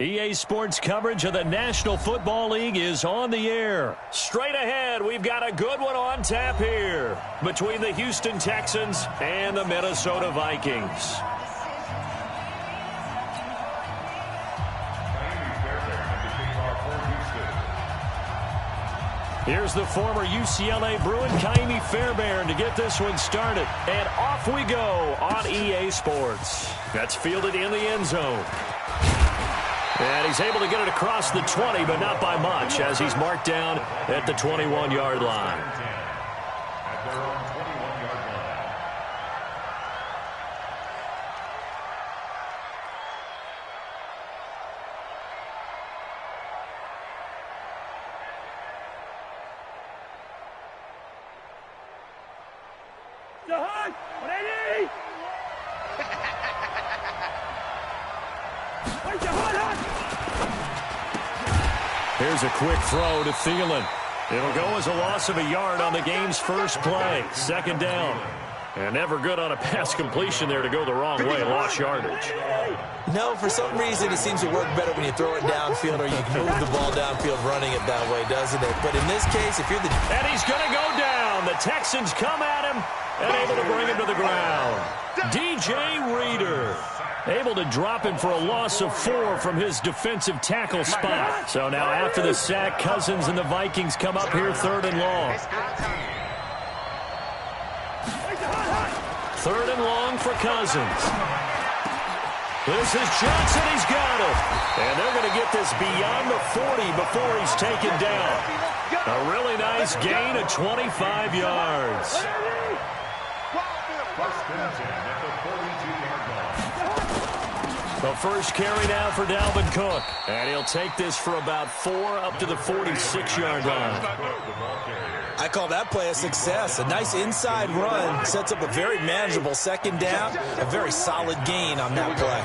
EA Sports coverage of the National Football League is on the air. Straight ahead, we've got a good one on tap here between the Houston Texans and the Minnesota Vikings. Here's the former UCLA Bruin, Kaimi Fairbairn, to get this one started. And off we go on EA Sports. That's fielded in the end zone. And he's able to get it across the 20, but not by much, as he's marked down at the 21-yard line. Here's a quick throw to Thielen. It'll go as a loss of a yard on the game's first play. Second down. And never good on a pass completion there to go the wrong way. Lost yardage. No, for some reason it seems to work better when you throw it downfield or you can move the ball downfield running it that way, doesn't it? But in this case, if you're the... And he's going to go down. The Texans come at him and able to bring him to the ground. DJ Reader able to drop him for a loss of 4 from his defensive tackle spot. So now after the sack, Cousins and the Vikings come up here third and long. Third and long for Cousins. This is Johnson. He's got it. And they're going to get this beyond the 40 before he's taken down. A really nice gain of 25 yards. The first carry now for Dalvin Cook. And he'll take this for about 4 up to the 46-yard line. I call that play a success. A nice inside run sets up a very manageable second down. A very solid gain on that play.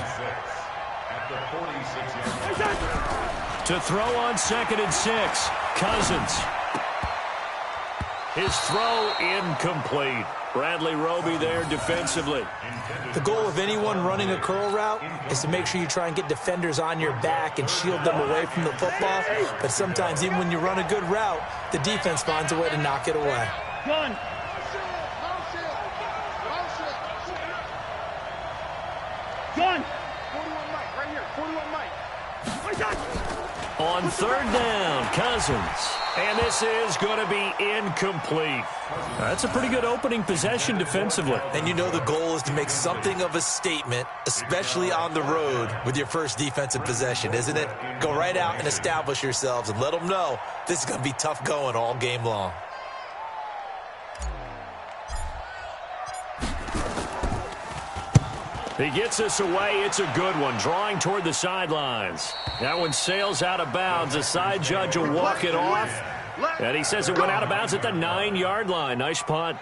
To throw on 2nd and 6, Cousins. His throw incomplete. Bradley Roby there defensively. The goal of anyone running a curl route is to make sure you try and get defenders on your back and shield them away from the football. But sometimes even when you run a good route, the defense finds a way to knock it away. Gun. Gun. 41 Mike, right here. 41 Mike. On third down, Cousins. And this is going to be incomplete. That's a pretty good opening possession defensively. And you know the goal is to make something of a statement, especially on the road with your first defensive possession, isn't it? Go right out and establish yourselves and let them know this is going to be tough going all game long. He gets this away. It's a good one. Drawing toward the sidelines. That one sails out of bounds. The side judge will walk it off. And he says it went out of bounds at the 9-yard line. Nice punt.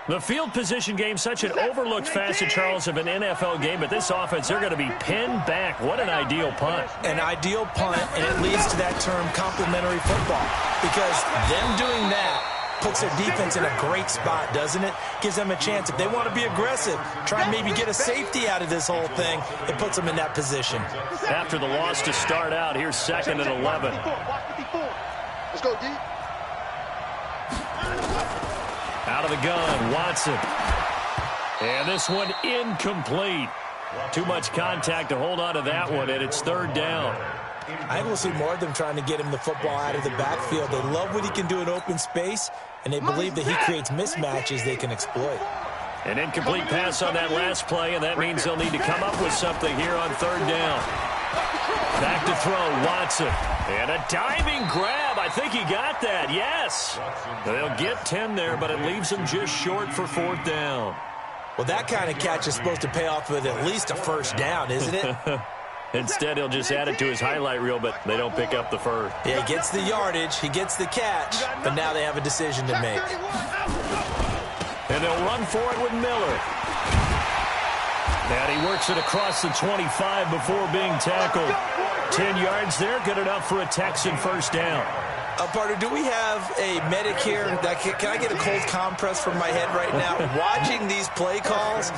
The field position game, such an overlooked facet, Charles, of an NFL game. But this offense, they're going to be pinned back. What an ideal punt. An ideal punt, and it leads to that term complementary football. Because them doing that puts their defense in a great spot, doesn't it? Gives them a chance. If they want to be aggressive, try and maybe get a safety out of this whole thing, it puts them in that position. After the loss to start out, here's 2nd and 11. Let's go, D. Out of the gun, Watson. And this one incomplete. Too much contact to hold on to that one, and it's third down. I think we'll see more of them trying to get him the football out of the backfield. They love what he can do in open space, and they believe that he creates mismatches they can exploit. An incomplete pass on that last play, and that means they'll need to come up with something here on third down. Back to throw, Watson. And a diving grab. I think he got that. Yes. They'll get 10 there, but it leaves them just short for 4th down. Well, that kind of catch is supposed to pay off with at least a first down, isn't it? Instead, he'll just add it to his highlight reel, but they don't pick up the first. Yeah, he gets the yardage, he gets the catch, but now they have a decision to make. And they'll run for it with Miller. And he works it across the 25 before being tackled. 10 yards there, good enough for a Texan first down. Partner, do we have a medic here? Can I get a cold compress from my head right now? Watching these play calls,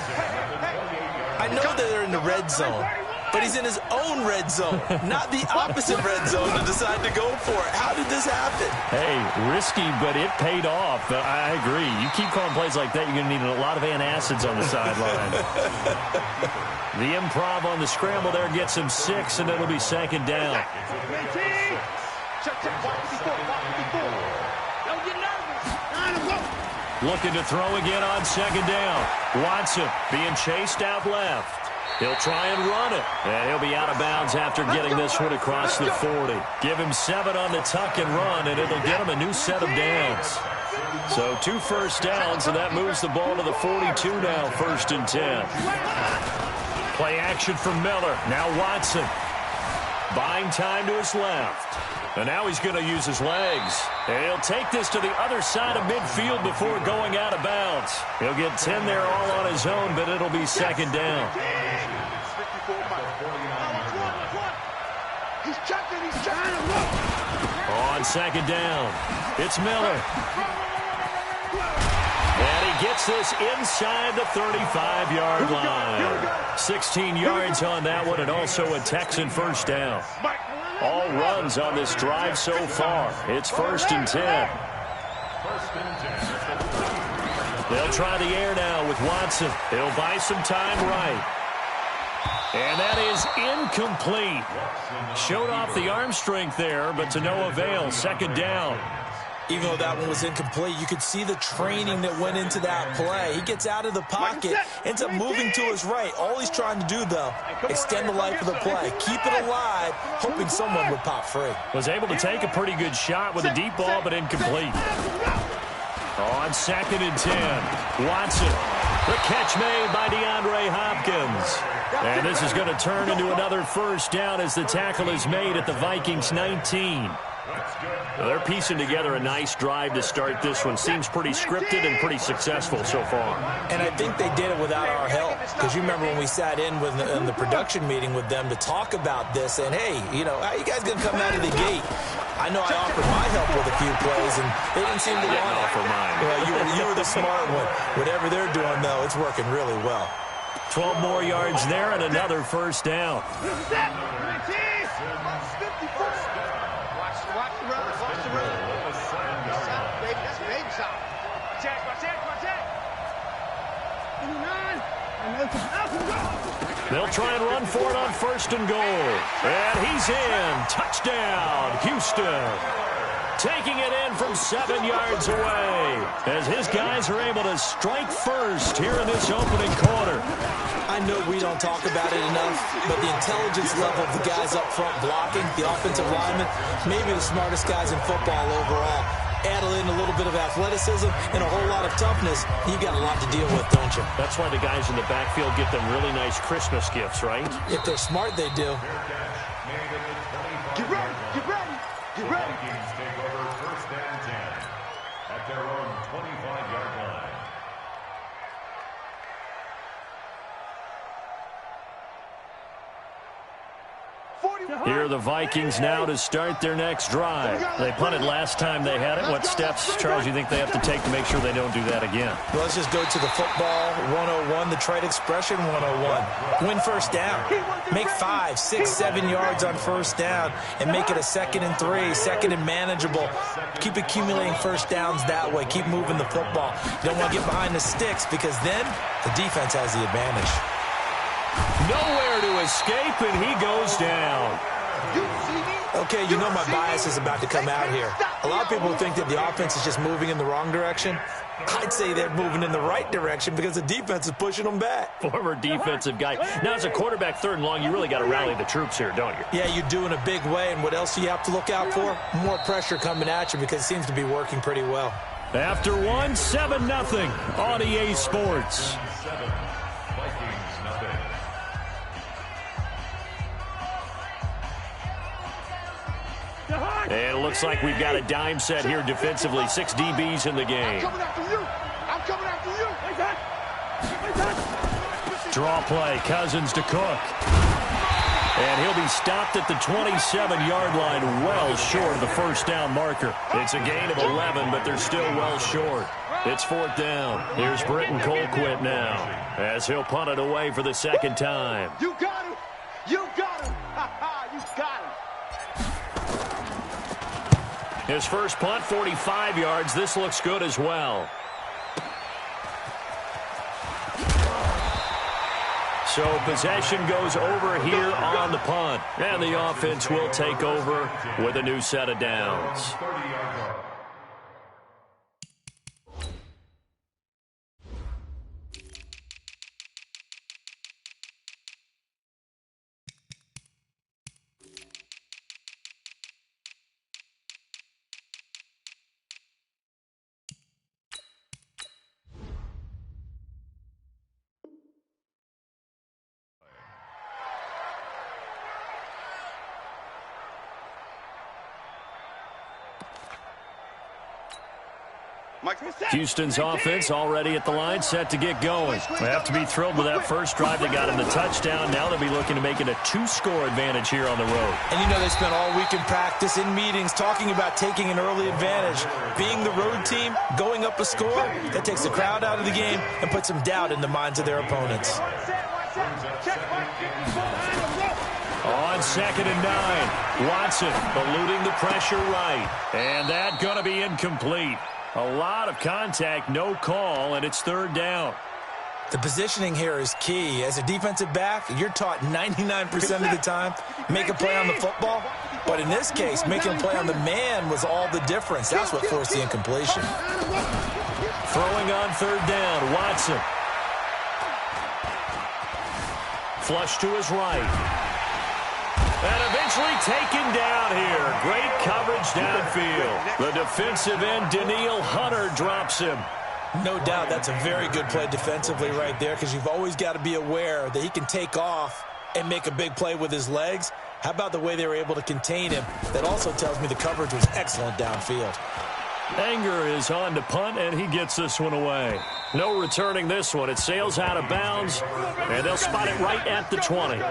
I know that they're in the red zone, but he's in his own red zone, not the opposite red zone to decide to go for it. How did this happen? Hey, risky, but it paid off. I agree. You keep calling plays like that, you're going to need a lot of antacids on the sideline. The improv on the scramble there gets him 6, and it'll be second down. Looking to throw again on second down. Watson being chased out left. He'll try and run it, and he'll be out of bounds after getting this one across the 40. Give him 7 on the tuck and run, and it'll get him a new set of downs. So 2 first downs, and that moves the ball to the 42 now, 1st and 10. Play action from Miller. Now Watson. Buying time to his left. And now he's going to use his legs. And he'll take this to the other side of midfield before going out of bounds. He'll get 10 there all on his own, but it'll be second down. On second down, it's Miller. And he gets this inside the 35-yard line. 16 yards on that one, and also a Texan first down. All runs on this drive so far. It's 1st and 10. They'll try the air now with Watson. He'll buy some time right. And that is incomplete. Showed off the arm strength there, but to no avail. Second down. Even though that one was incomplete, you could see the training that went into that play. He gets out of the pocket, ends up moving to his right. All he's trying to do, though, extend the life of the play. Keep it alive, hoping someone would pop free. Was able to take a pretty good shot with a deep ball, but incomplete. On 2nd and 10, Watson. The catch made by DeAndre Hopkins. And this is going to turn into another first down as the tackle is made at the Vikings 19. Well, they're piecing together a nice drive to start this one. Seems pretty scripted and pretty successful so far. And I think they did it without our help. Because you remember when we sat in the production meeting with them to talk about this. And, hey, you know, how you guys going to come out of the gate? I know I offered my help with a few plays, and they didn't seem to want to offer mine. Well, you were the smart one. Whatever they're doing, though, it's working really well. 12 more yards there and another first down. They'll try and run for it on 1st and goal. And he's in. Touchdown, Houston. Taking it in from 7 yards away as his guys are able to strike first here in this opening quarter. I know we don't talk about it enough, but the intelligence level of the guys up front blocking, the offensive linemen, maybe the smartest guys in football overall. Add in a little bit of athleticism and a whole lot of toughness, you got a lot to deal with, don't you? That's why the guys in the backfield get them really nice Christmas gifts, right? If they're smart, they do. Get ready, get ready, get ready. Vikings take over 1st and 10 at their own 25-yard line. Here are the Vikings now to start their next drive. They punted last time they had it. What steps, Charles, you think they have to take to make sure they don't do that again? Well, let's just go to the football 101, the trade expression 101. Win first down. Make 5, 6, 7 yards on first down and make it a 2nd and 3, 2nd and manageable. Keep accumulating first downs that way. Keep moving the football. You don't want to get behind the sticks because then the defense has the advantage. Nowhere to escape, and he goes down. Okay, you know my bias is about to come out here. A lot of people think that the offense is just moving in the wrong direction. I'd say they're moving in the right direction because the defense is pushing them back. Former defensive guy. Now, as a quarterback, 3rd and long, you really got to rally the troops here, don't you? Yeah, you do in a big way, and what else do you have to look out for? More pressure coming at you because it seems to be working pretty well. After 1, 7-0 on EA Sports. And it looks like we've got a dime set here defensively. 6 DBs in the game. I'm coming after you. I'm coming after you. Draw play. Cousins to Cook. And he'll be stopped at the 27-yard line, well short of the first down marker. It's a gain of 11, but they're still well short. It's 4th down. Here's Britton Colquitt now as he'll punt it away for the 2nd time. You got him. You got him. You got him. His first punt, 45 yards. This looks good as well. So possession goes over here on the punt. And the offense will take over with a new set of downs. Houston's offense already at the line, set to get going. They have to be thrilled with that first drive that got them the touchdown. Now they'll be looking to make it a 2-score advantage here on the road. And you know they spent all week in practice, in meetings, talking about taking an early advantage. Being the road team, going up a score, that takes the crowd out of the game and puts some doubt in the minds of their opponents. On 2nd and 9, Watson eluding the pressure right. And that going to be incomplete. A lot of contact, no call, and it's 3rd down. The positioning here is key. As a defensive back, you're taught 99% of the time, make a play on the football. But in this case, making a play on the man was all the difference. That's what forced the incompletion. Throwing on 3rd down, Watson. Flush to his right. And eventually taken down here. Great coverage downfield. The defensive end, Danielle Hunter, drops him. No doubt that's a very good play defensively right there, because you've always got to be aware that he can take off and make a big play with his legs. How about the way they were able to contain him? That also tells me the coverage was excellent downfield. Anger is on to punt, and he gets this one away. No returning this one. It sails out of bounds, and they'll spot it right at the 20.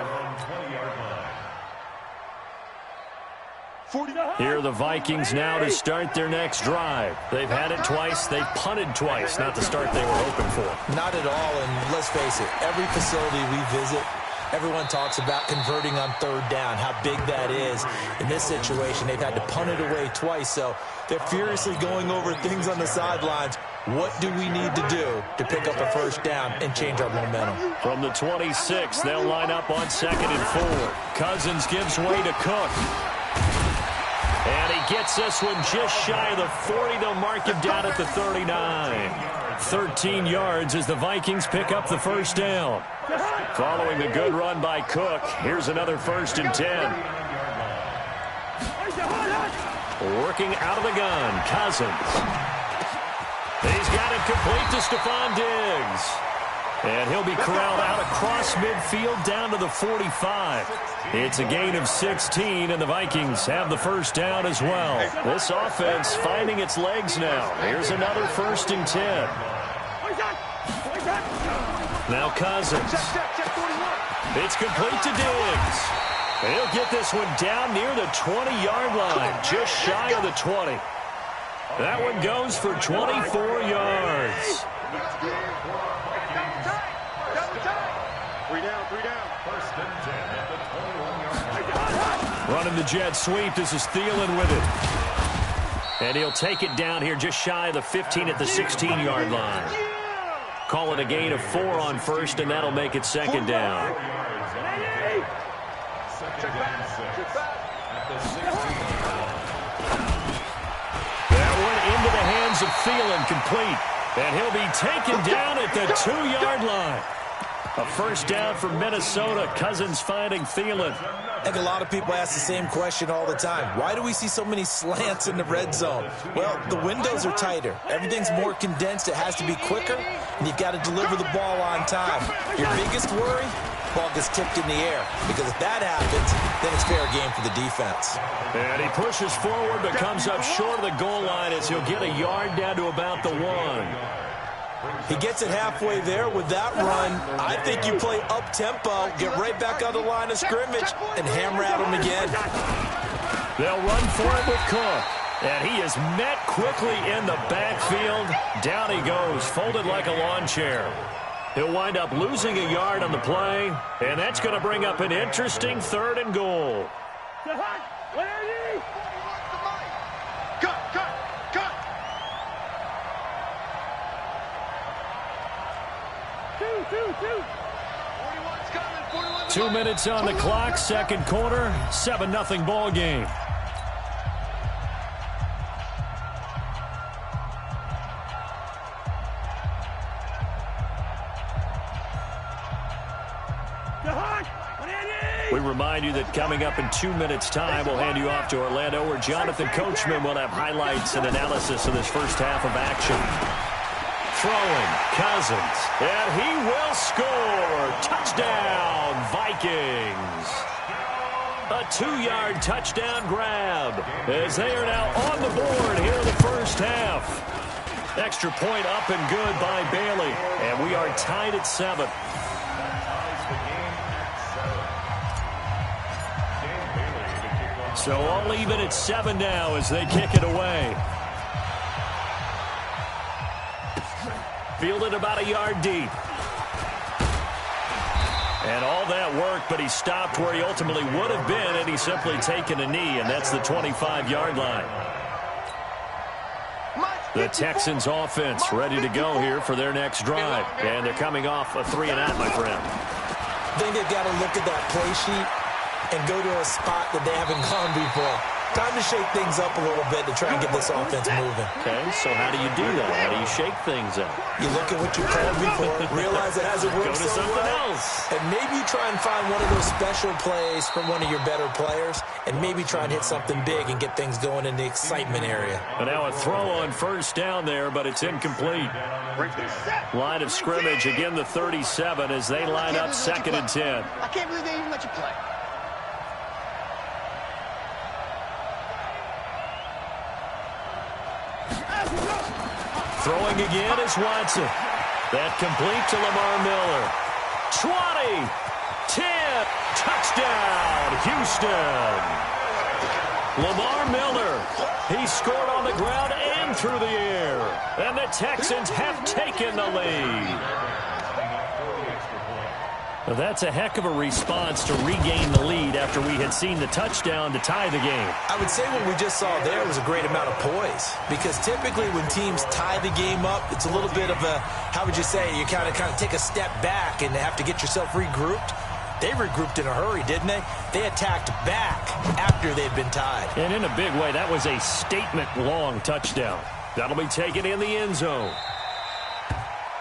Here are the Vikings now to start their next drive. They've had it twice. They've punted twice. Not the start they were hoping for. Not at all, and let's face it, every facility we visit, everyone talks about converting on 3rd down, how big that is. In this situation, they've had to punt it away twice, so they're furiously going over things on the sidelines. What do we need to do to pick up a 1st down and change our momentum? From the 26, they'll line up on 2nd and 4. Cousins gives way to Cook. And he gets this one just shy of the 40. They'll mark him down at the 39. 13 yards as the Vikings pick up the 1st down. Following the good run by Cook, here's another 1st and 10. Working out of the gun, Cousins. He's got it complete to Stephon Diggs. And he'll be corralled out across midfield down to the 45. It's a gain of 16, and the Vikings have the 1st down as well. This offense finding its legs now. Here's another 1st and 10. Now Cousins. It's complete to Diggs. He'll get this one down near the 20-yard line, just shy of the 20. That one goes for 24 yards. 3 down. 1st and 10 at the 21-yard line. Running the jet sweep. This is Thielen with it. And he'll take it down here just shy of the 15 at the 16-yard line. Call it a gain of 4 on 1st, and that'll make it 2nd down. 2nd and 6 at the 16. That one into the hands of Thielen, complete. And he'll be taken down at the 2-yard line. A 1st down for Minnesota. Cousins finding Thielen. I think a lot of people ask the same question all the time. Why do we see so many slants in the red zone? Well, the windows are tighter. Everything's more condensed. It has to be quicker, and you've got to deliver the ball on time. Your biggest worry? Ball gets tipped in the air, because if that happens, then it's fair game for the defense. And he pushes forward but comes up short of the goal line as he'll get a yard down to about the 1. He gets it halfway there with that run. I think you play up-tempo, get right back on the line of scrimmage, and hammer at him again. They'll run for it with Cook. And he is met quickly in the backfield. Down he goes, folded like a lawn chair. He'll wind up losing a yard on the play, and that's going to bring up an interesting 3rd and goal. Two. 2 minutes on the clock, second quarter, 7-0 ball game. We remind you that coming up in 2 minutes' time, we'll hand you off to Orlando, where Jonathan Coachman will have highlights and analysis of this first half of action. Throwing, Cousins, and he will score. Touchdown, Vikings. A 2-yard touchdown grab as they are now on the board here in the first half. Extra point up and good by Bailey, and we are tied at 7. So all even at 7 now as they kick it away. Fielded about a yard deep. And all that work, but he stopped where he ultimately would have been had he simply taken a knee, and that's the 25-yard line. The Texans offense ready to go here for their next drive. And they're coming off a 3-and-out, my friend. I think they've got to look at that play sheet and go to a spot that they haven't gone before. Time to shake things up a little bit to try and get this offense moving. Okay, so how do you do that? How do you shake things up? You look at what you called before, realize it hasn't worked Go to so something well, else. and maybe try and find one of those special plays from one of your better players, and maybe try and hit something big and get things going in the excitement area. And now a throw on first down there, but it's incomplete. Line of scrimmage, again the 37 as they line up 2nd and 10. I can't believe they even let you play. Throwing again is Watson. That complete to Lamar Miller. 20, 10, touchdown, Houston. Lamar Miller, he scored on the ground and through the air. And the Texans have taken the lead. Well, that's a heck of a response to regain the lead after we had seen the touchdown to tie the game. I would say what we just saw there was a great amount of poise, because typically when teams tie the game up, it's a little bit of a, how would you say, you kind of take a step back and have to get yourself regrouped. They regrouped in a hurry, didn't they? They attacked back after they'd been tied. And in a big way, that was a statement-long touchdown. That'll be taken in the end zone.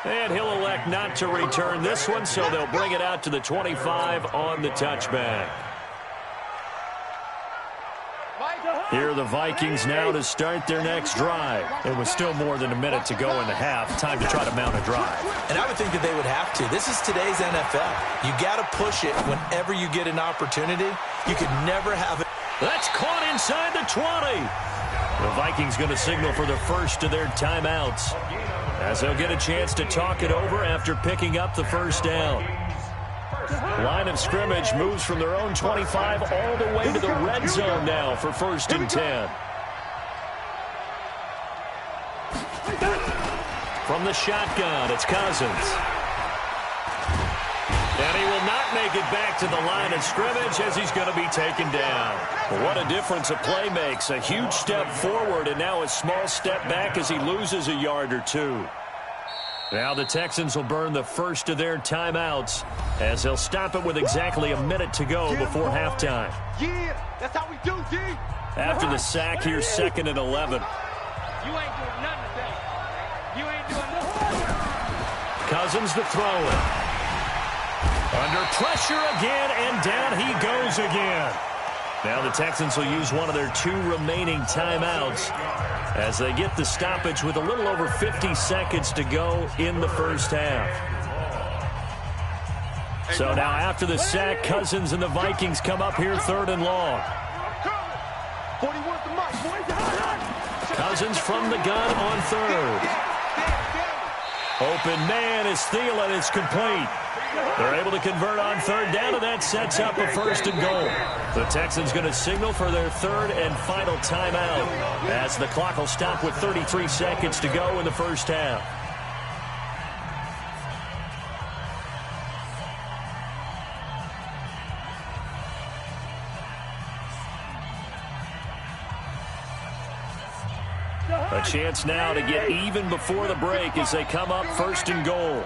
And he'll elect not to return this one, so they'll bring it out to the 25 on the touchback. Here are the Vikings now to start their next drive. It was still more than a minute to go in the half. Time to try to mount a drive. And I would think that they would have to. This is today's NFL. You got to push it whenever you get an opportunity. You could never have it. That's caught inside the 20. The Vikings going to signal for the first of their timeouts, as they'll get a chance to talk it over after picking up the first down. Line of scrimmage moves from their own 25 all the way to the red zone now for 1st and 10. From the shotgun, it's Cousins. And he will not make it back to the line of scrimmage as he's going to be taken down. What a difference a play makes. A huge step forward and now a small step back as he loses a yard or two. Now the Texans will burn the first of their timeouts as they'll stop it with exactly a minute to go before halftime. Yeah, that's how we do, D. After the sack, here's 2nd and 11. You ain't doing nothing today. You ain't doing nothing. Cousins to throw it. Under pressure again, and down he goes again. Now the Texans will use one of their 2 remaining timeouts as they get the stoppage with a little over 50 seconds to go in the first half. So now after the sack, Cousins and the Vikings come up here 3rd and long. Cousins from the gun on 3rd. Open man is Thielen. It's complete. They're able to convert on 3rd down, and that sets up a 1st and goal. The Texans going to signal for their 3rd and final timeout as the clock will stop with 33 seconds to go in the first half. A chance now to get even before the break as they come up first and goal.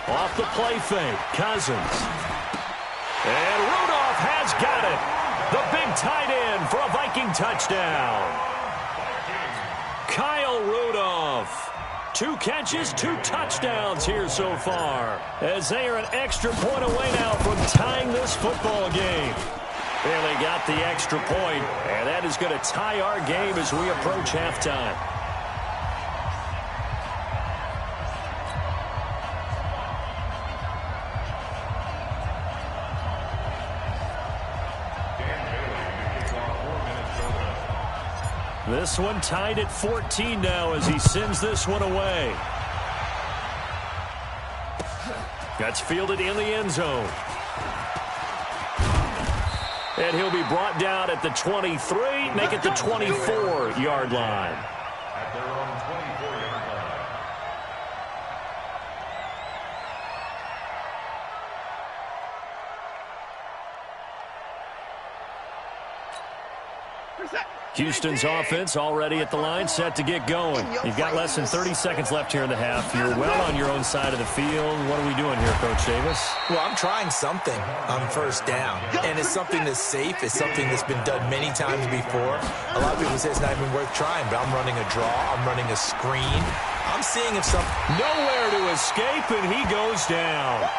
Off the play fake, Cousins. And Rudolph has got it. The big tight end for a Viking touchdown. Kyle Rudolph. 2 catches, 2 touchdowns here so far, as they are an extra point away now from tying this football game. Barely got the extra point, and that is going to tie our game as we approach halftime. This one tied at 14 now as he sends this one away. That's fielded in the end zone. And he'll be brought down at the 23, make it the 24-yard line. At their own 24-yard line. Houston's offense already at the line, set to get going. You've got less than 30 seconds left here in the half. You're well on your own side of the field. What are we doing here, Coach Davis? Well, I'm trying something on first down, and it's something that's safe. It's something that's been done many times before. A lot of people say it's not even worth trying, but I'm running a draw. I'm running a screen. I'm seeing if something... Nowhere to escape, and he goes down.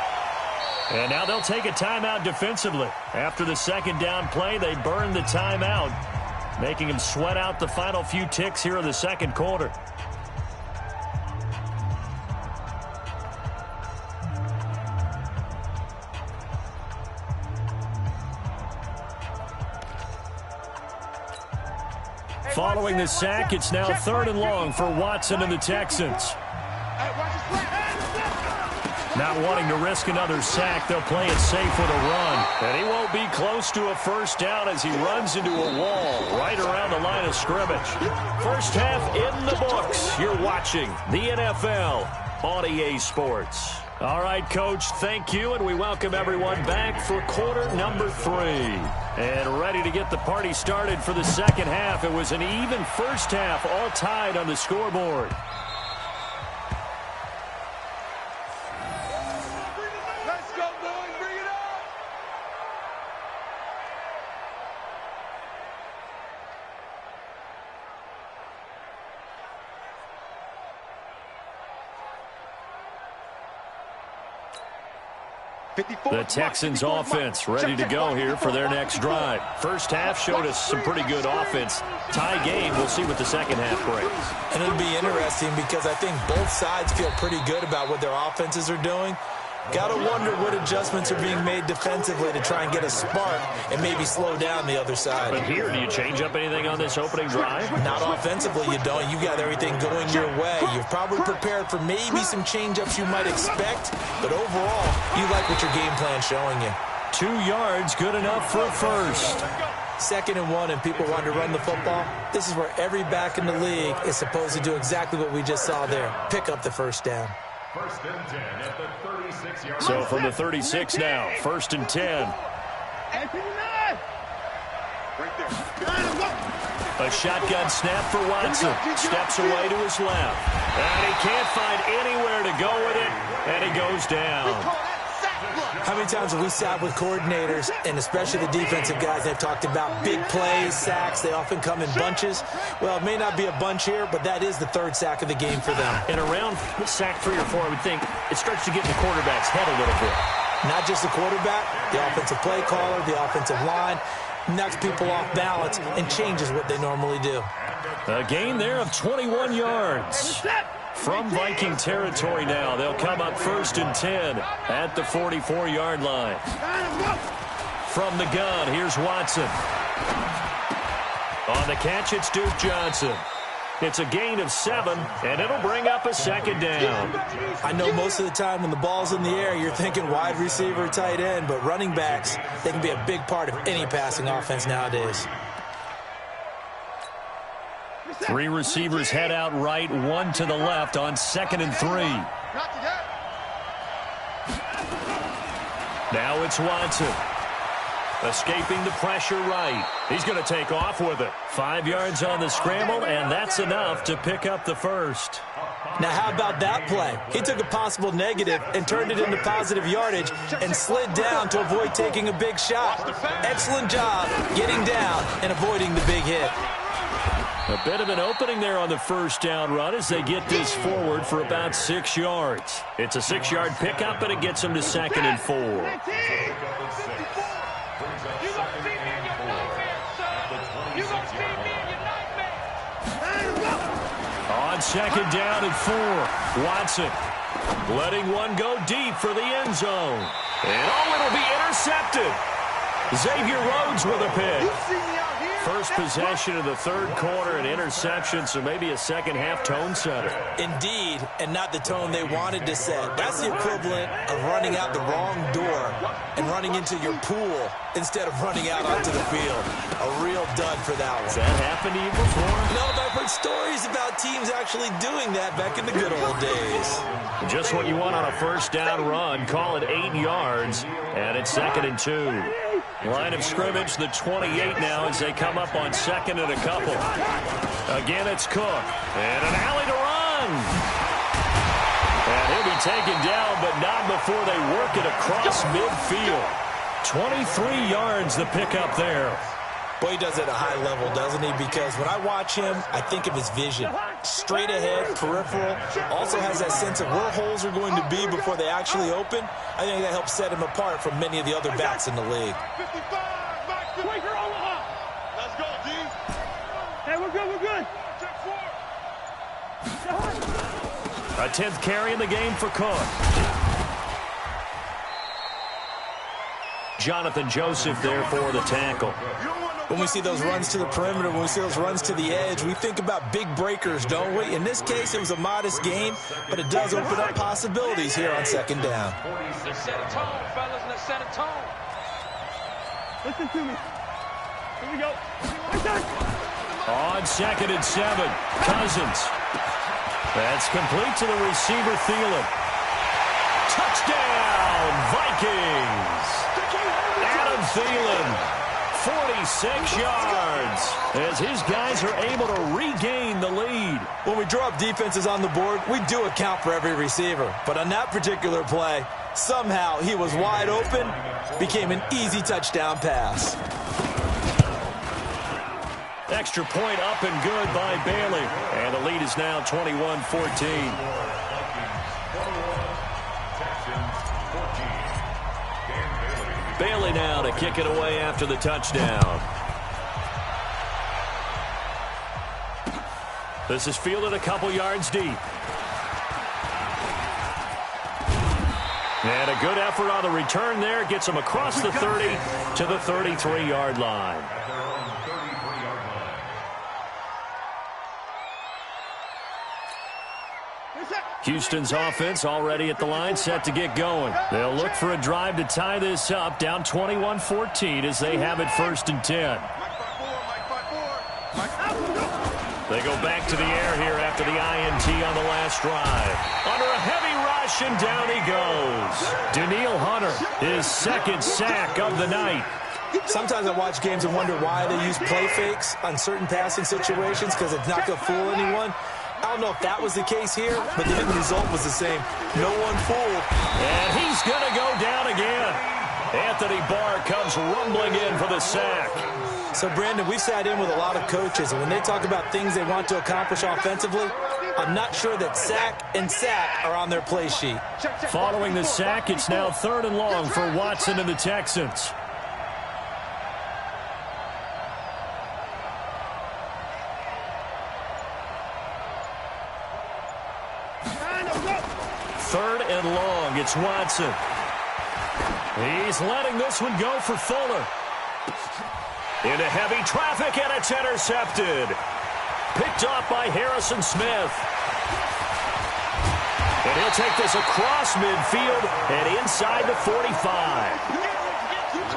And now they'll take a timeout defensively. After the second down play, they burn the timeout, making him sweat out the final few ticks here in the second quarter. Following the sack, it's now 3rd and long for Watson and the Texans. Not wanting to risk another sack, they'll play it safe with a run. And he won't be close to a first down as he runs into a wall right around the line of scrimmage. First half in the books. You're watching the NFL on EA Sports. All right, Coach, thank you, and we welcome everyone back for quarter number 3. And ready to get the party started for the second half. It was an even first half, all tied on the scoreboard. The Texans offense ready to go here for their next drive. First half showed us some pretty good offense. Tie game, we'll see what the second half brings. And it'll be interesting because I think both sides feel pretty good about what their offenses are doing. Got to wonder what adjustments are being made defensively to try and get a spark and maybe slow down the other side. But here, do you change up anything on this opening drive? Not offensively, you don't. You got everything going your way. You've probably prepared for maybe some change-ups you might expect, but overall, you like what your game plan's showing you. 2 yards, good enough for a first. 2nd and 1, and people want to run the football. This is where every back in the league is supposed to do exactly what we just saw there. Pick up the first down. 1st and 10 at the 36-yard line. So from the 36 now, 1st and 10. A shotgun snap for Watson. Steps away to his left. And he can't find anywhere to go with it, and he goes down. How many times have we sat with coordinators, and especially the defensive guys, they've talked about big plays, sacks. They often come in bunches. Well, it may not be a bunch here, but that is the 3rd sack of the game for them. And around sack 3 or 4, I would think it starts to get in the quarterback's head a little bit. Not just the quarterback, the offensive play caller, the offensive line, knocks people off balance and changes what they normally do. A gain there of 21 yards. From Viking territory now, they'll come up 1st and 10 at the 44-yard line. From the gun, here's Watson. On the catch, it's Duke Johnson. It's a gain of 7, and it'll bring up a 2nd down. I know most of the time when the ball's in the air, you're thinking wide receiver, tight end, but running backs, they can be a big part of any passing offense nowadays. 3 receivers head out right, 1 to the left on 2nd and 3. Now it's Watson. Escaping the pressure right. He's going to take off with it. 5 yards on the scramble, and that's enough to pick up the first. Now, how about that play? He took a possible negative and turned it into positive yardage and slid down to avoid taking a big shot. Excellent job getting down and avoiding the big hit. A bit of an opening there on the first down run as they get this forward for about 6 yards. It's a 6-yard pickup, and it gets them to 2nd and 4. On 2nd down and 4, Watson letting one go deep for the end zone. And it'll be intercepted. Xavier Rhodes with a pick. First possession of the 3rd quarter, an interception, so maybe a second-half tone setter. Indeed, and not the tone they wanted to set. That's the equivalent of running out the wrong door and running into your pool instead of running out onto the field. A real dud for that one. Has that happened to you before? No, but I've heard stories about teams actually doing that back in the good old days. Just what you want on a first down run. Call it 8 yards, and it's 2nd and 2. Line of scrimmage, the 28 now as they come up on 2nd and a couple. Again, it's Cook. And an alley to run. And he'll be taken down, but not before they work it across midfield. 23 yards the pickup there. Boy, he does it at a high level, doesn't he? Because when I watch him, I think of his vision. Straight ahead, peripheral. Also has that sense of where holes are going to be before they actually open. I think that helps set him apart from many of the other backs in the league. Let's go, D. Hey, we're good, we're good. A 10th carry in the game for Cook. Jonathan Joseph there for the tackle. When we see those runs to the perimeter, when we see those runs to the edge, we think about big breakers, don't we? In this case, it was a modest game, but it does open up possibilities here on 2nd down. Let's set a tone, fellas. Let's set a tone. Listen to me. Here we go. On 2nd and 7, Cousins. That's complete to the receiver, Thielen. Touchdown, Vikings! Adam Thielen. 46 yards as his guys are able to regain the lead. When we draw up defenses on the board, we do account for every receiver. But on that particular play, somehow he was wide open, became an easy touchdown pass. Extra point up and good by Bailey. And the lead is now 21-14. Bailey now to kick it away after the touchdown. This is fielded a couple yards deep. And a good effort on the return there. Gets him across the 30 to the 33-yard line. Houston's offense already at the line, set to get going. They'll look for a drive to tie this up, down 21-14 as they have it 1st and 10. They go back to the air here after the INT on the last drive. Under a heavy rush, and down he goes. Danielle Hunter, his 2nd sack of the night. Sometimes I watch games and wonder why they use play fakes on certain passing situations, because it's not going to fool anyone. I don't know if that was the case here, but the end result was the same. No one fooled. And he's going to go down again. Anthony Barr comes rumbling in for the sack. So, Brandon, we've sat in with a lot of coaches, and when they talk about things they want to accomplish offensively, I'm not sure that sack and sack are on their play sheet. Following the sack, it's now 3rd and long for Watson and the Texans. Third and long, it's Watson. He's letting this one go for Fuller. Into heavy traffic, and it's intercepted. Picked off by Harrison Smith. And he'll take this across midfield and inside the 45.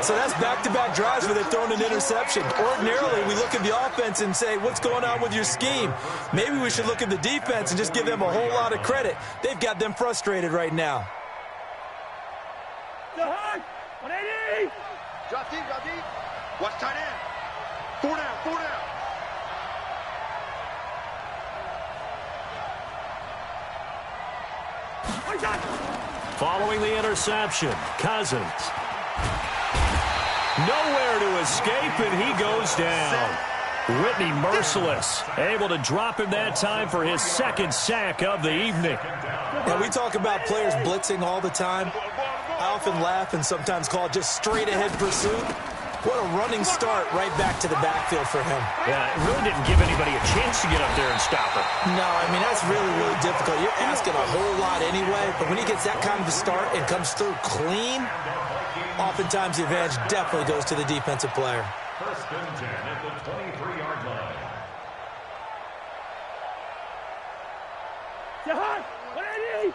So that's back-to-back drives where they've thrown an interception. Ordinarily, we look at the offense and say, what's going on with your scheme? Maybe we should look at the defense and just give them a whole lot of credit. They've got them frustrated right now. Drop deep, drop deep. Watch tight end. 4 down, 4 down. Following the interception, Cousins. Nowhere to escape, and he goes down. Whitney merciless, able to drop him that time for his second sack of the evening. Now, we talk about players blitzing all the time. I often laugh and sometimes call it just straight-ahead pursuit. What a running start right back to the backfield for him. Yeah, it really didn't give anybody a chance to get up there and stop him. No, I mean, that's really, really difficult. You're asking a whole lot anyway, but when he gets that kind of a start and comes through clean, oftentimes the advantage definitely goes to the defensive player. First and 10 at the 23-yard line. What I need?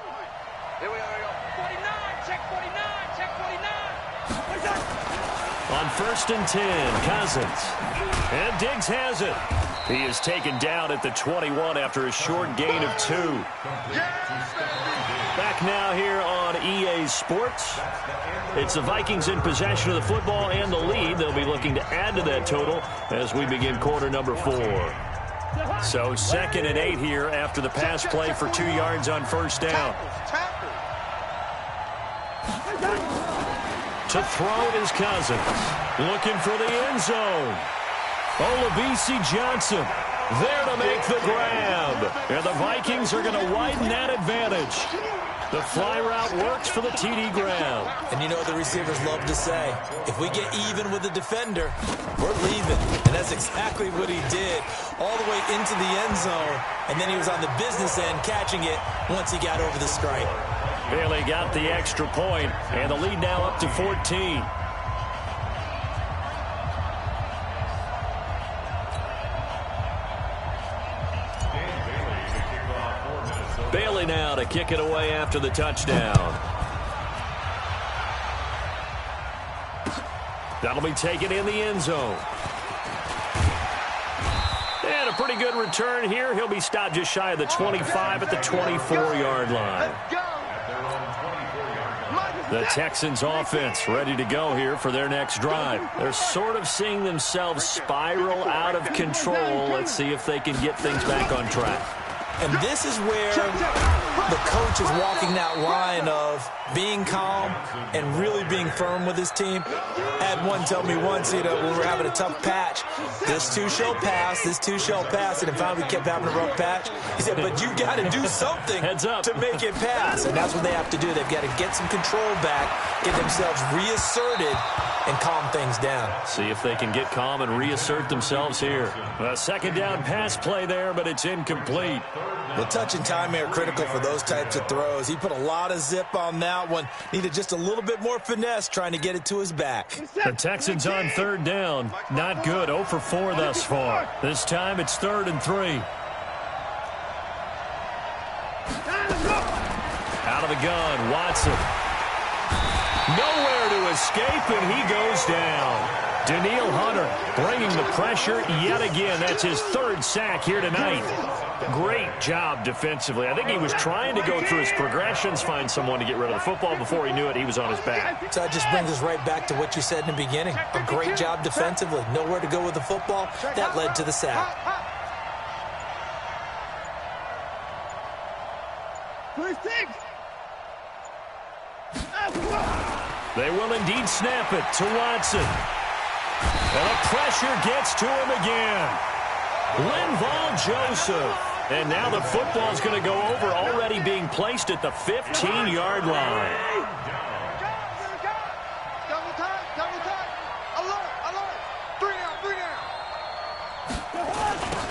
Here we go. 49, check 49, check 49. On first and 10, Cousins. And Diggs has it. He is taken down at the 21 after a short gain of 2. Back now here on EA Sports. It's the Vikings in possession of the football and the lead. They'll be looking to add to that total as we begin quarter number 4. So 2nd and 8 here after the pass play for 2 yards on first down. To throw is Cousins. Looking for the end zone. Olabisi Johnson there to make the grab. And the Vikings are going to widen that advantage. The fly route works for the TD grab. And you know what the receivers love to say? If we get even with the defender, we're leaving. And that's exactly what he did all the way into the end zone. And then he was on the business end catching it once he got over the stripe. Bailey got the extra point, and the lead now up to 14. Bailey now to kick it away after the touchdown. That'll be taken in the end zone. And a pretty good return here. He'll be stopped just shy of the 25 at the 24-yard line. The Texans offense ready to go here for their next drive. They're sort of seeing themselves spiral out of control. Let's see if they can get things back on track. And this is where the coach is walking that line of being calm and really being firm with his team. I had one tell me once, when we were having a tough patch, this too shall pass, this too shall pass, and finally we kept having a rough patch. He said, but you got to do something Heads up. to make it pass. And that's what they have to do. They've got to get some control back, get themselves reasserted, and calm things down. See if they can get calm and reassert themselves here. A second down pass play there, but it's incomplete. Well, touch and timing are critical for those types of throws. He put a lot of zip on that one. Needed just a little bit more finesse trying to get it to his back. The Texans on third down. Not good. 0 for 4 thus far. This time it's 3rd and 3. Out of the gun, Watson. Nowhere to escape, and he goes down. Daniil Hunter bringing the pressure yet again. That's his 3rd sack here tonight. Great job defensively. I think he was trying to go through his progressions, find someone to get rid of the football. Before he knew it, he was on his back. So that just brings us right back to what you said in the beginning. A great job defensively. Nowhere to go with the football. That led to the sack. They will indeed snap it to Watson. And the pressure gets to him again. Linval Joseph. And now the football's going to go over, already being placed at the 15-yard line. Double time. Alert. 3 down.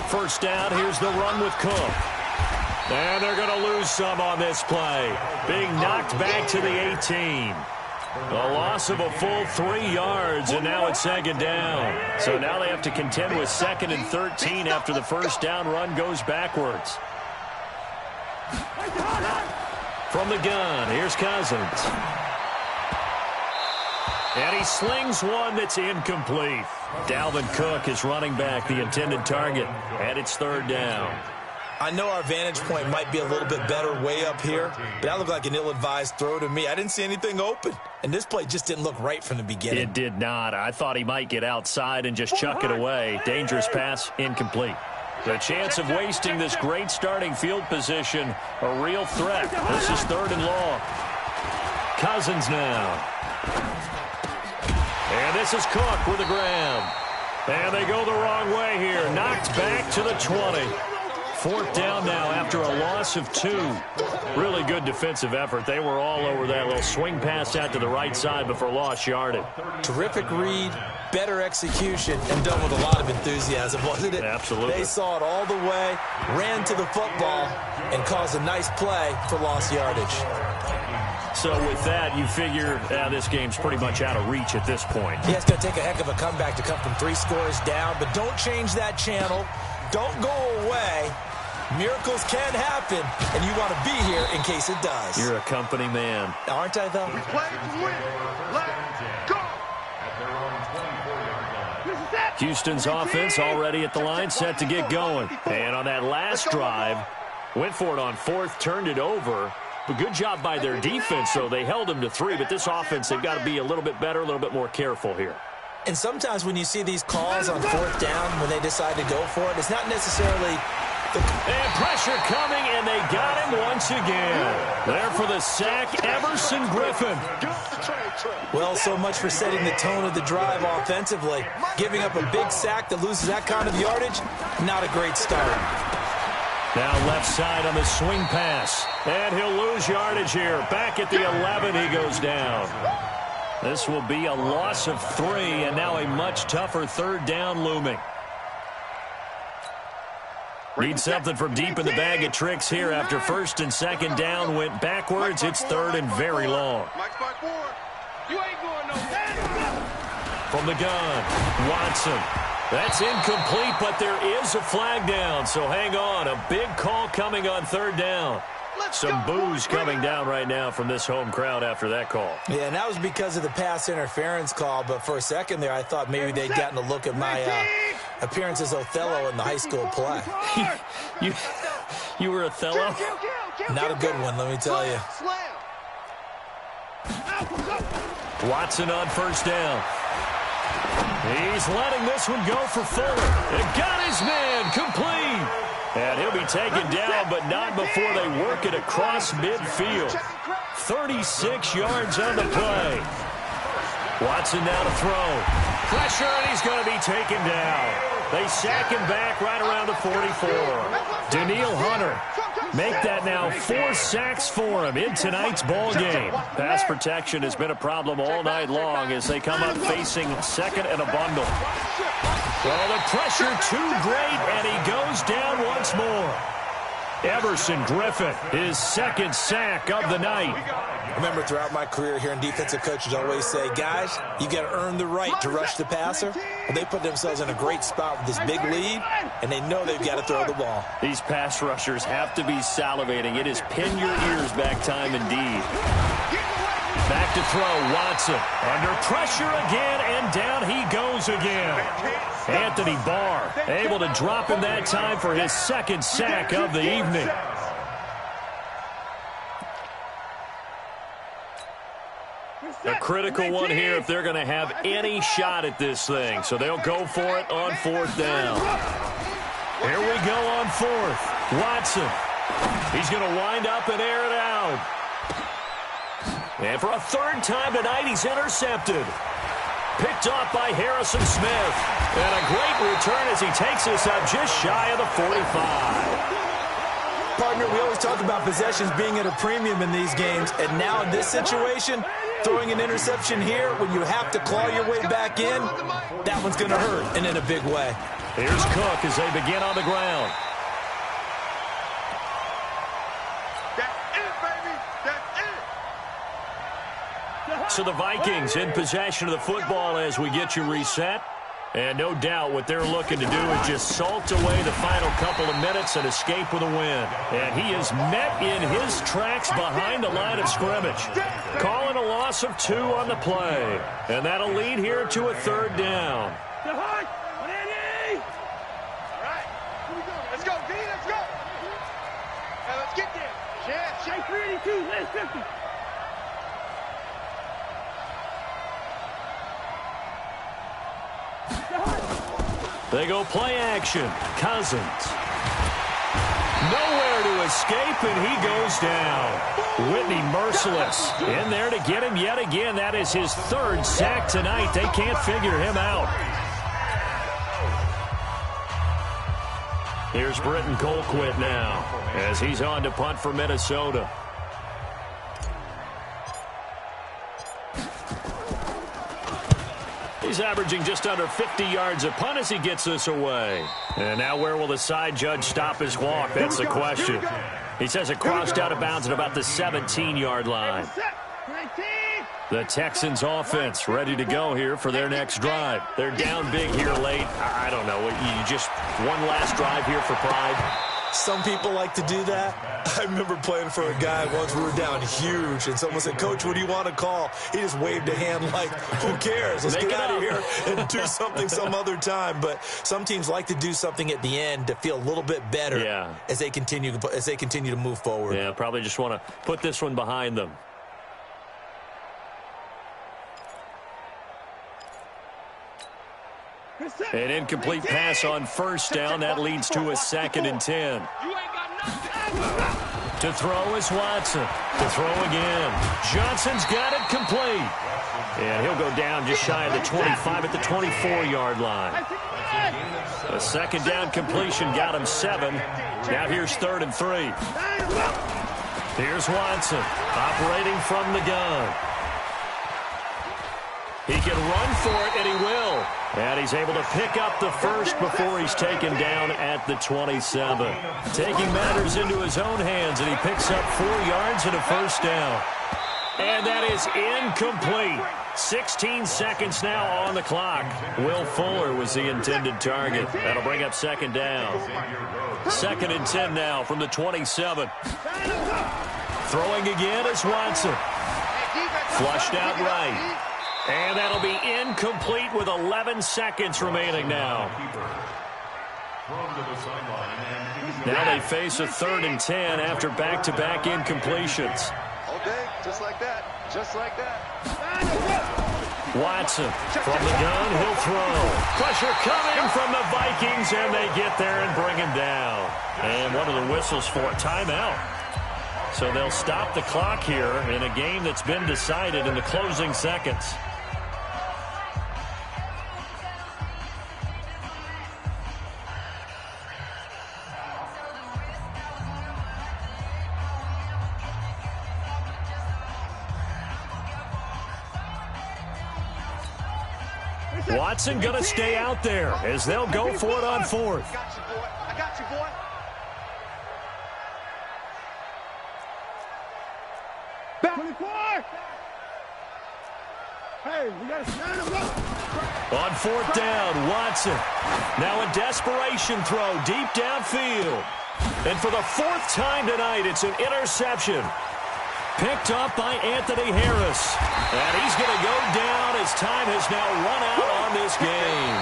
First down, here's the run with Cook. And they're going to lose some on this play. Being knocked back to the 18. A loss of a full 3 yards, and now it's 2nd down. So now they have to contend with 2nd and 13 after the first down run goes backwards. From the gun, here's Cousins. And he slings one that's incomplete. Dalvin Cook is running back, the intended target, and it's 3rd down. I know our vantage point might be a little bit better way up here, but that looked like an ill-advised throw to me. I didn't see anything open, and this play just didn't look right from the beginning. It did not. I thought he might get outside and just chuck it away. Dangerous pass, incomplete. The chance of wasting this great starting field position, a real threat. This is 3rd and long. Cousins now. And this is Cook with the grab. And they go the wrong way here. Knocked back to the 20. 4th down now after a loss of 2. Really good defensive effort. They were all over that little swing pass out to the right side before lost yardage. Terrific read, better execution, and done with a lot of enthusiasm, wasn't it? Absolutely. They saw it all the way, ran to the football, and caused a nice play for lost yardage. So with that, you figure this game's pretty much out of reach at this point. Yeah, it's going to take a heck of a comeback to come from 3 scores down, but don't change that channel. Don't go away. Miracles can happen, and you want to be here in case it does. You're a company man. Aren't I, though? We play to win. Let's go. Houston's offense already at the line, set to get going. And on that last drive, went for it on 4th, turned it over. But good job by their defense, though. They held them to 3, but this offense, they've got to be a little bit better, a little bit more careful here. And sometimes when you see these calls on 4th down, when they decide to go for it, it's not necessarily... And pressure coming, and they got him once again. There for the sack, Everson Griffin. Well, so much for setting the tone of the drive offensively. Giving up a big sack that loses that kind of yardage, not a great start. Now left side on the swing pass. And he'll lose yardage here. Back at the 11, he goes down. This will be a loss of 3, and now a much tougher 3rd down looming. Need something from deep in the bag of tricks here after 1st and 2nd down went backwards. It's 3rd and very long. From the gun, Watson. That's incomplete, but there is a flag down, so hang on. A big call coming on 3rd down. Some boos coming down right now from this home crowd after that call. Yeah, and that was because of the pass interference call, but for a second there I thought maybe they'd gotten a look at my appearance as Othello in the high school play. You were Othello? Not a good one, let me tell you. Watson on 1st down. He's letting this one go for Fuller. It got his man complete. And he'll be taken down, but not before they work it across midfield. 36 yards on the play. Watson now to throw. Pressure, and he's going to be taken down. They sack him back right around the 44. Daniil Hunter. Make that now 4 sacks for him in tonight's ball game. Pass protection has been a problem all night long as they come up facing 2nd and a bundle. Well, the pressure too great, and he goes down once more. Everson Griffin, his 2nd sack of the night. Remember, throughout my career here in defensive coaches always say, guys, you got to earn the right to rush the passer. And they put themselves in a great spot with this big lead, and they know they've got to throw the ball. These pass rushers have to be salivating. It is pin your ears back time indeed. Back to throw, Watson. Under pressure again, and down he goes again. Anthony Barr able to drop him that time for his 2nd sack of the evening. A critical one here if they're going to have any shot at this thing. So they'll go for it on 4th down. Here we go on 4th. Watson. He's going to wind up and air it out. And for a 3rd time tonight, he's intercepted. Picked off by Harrison Smith. And a great return as he takes us up just shy of the 45. Partner, we always talk about possessions being at a premium in these games, and now in this situation, throwing an interception here when you have to claw your way back in, that one's going to hurt, and in a big way. Here's Cook as they begin on the ground. That's it, baby. That's it. So the Vikings in possession of the football as we get you reset. And no doubt what they're looking to do is just salt away the final couple of minutes and escape with a win. And he is met in his tracks behind the line of scrimmage. Calling a loss of 2 on the play. And that'll lead here to a 3rd down. All right, let's go, D, let's go. 50-50. They go play action. Cousins. Nowhere to escape, and he goes down. Whitney merciless. In there to get him yet again. That is his third sack tonight. They can't figure him out. Here's Britton Colquitt now as he's on to punt for Minnesota. He's averaging just under 50 yards a punt as he gets this away. And now where will the side judge stop his walk? That's the question. He says it crossed out of bounds at about the 17-yard line. The Texans offense ready to go here for their next drive. They're down big here late. I don't know. You just one last drive here for pride. Some people like to do that. I remember playing for a guy once. We were down huge, and someone said, "Coach, what do you want to call?" He just waved a hand like, who cares? Let's get out of here and do something some other time. But some teams like to do something at the end to feel a little bit better as they continue to move forward. Yeah, probably just want to put this one behind them. An incomplete pass on first down. That leads to a 2nd and 10. To throw is Watson. To throw again. Johnson's got it complete. And he'll go down just shy of the 25 at the 24-yard line. A 2nd down completion got him 7. Now here's 3rd and 3. Here's Watson operating from the gun. He can run for it, and he will. And he's able to pick up the first before he's taken down at the 27. Taking matters into his own hands, and he picks up 4 yards and a first down. And that is incomplete. 16 seconds now on the clock. Will Fuller was the intended target. That'll bring up 2nd down. 2nd and 10 now from the 27. Throwing again is Watson. Flushed out right. And that'll be incomplete with 11 seconds remaining now. Now they face a 3rd and 10 after back-to-back incompletions. Okay, just like that. Just like that. Watson from the gun, he'll throw. Pressure coming from the Vikings, and they get there and bring him down. And what are the whistles for? Timeout. So they'll stop the clock here in a game that's been decided in the closing seconds. Watson going to stay out there as they'll go for it on 4th. I got you, boy. I got you, boy. Back 24. Hey, we got to stand him up. On 4th down, Watson. Now a desperation throw deep downfield. And for the 4th time tonight, it's an interception. Picked up by Anthony Harris. And he's going to go down as time has now run out on this game.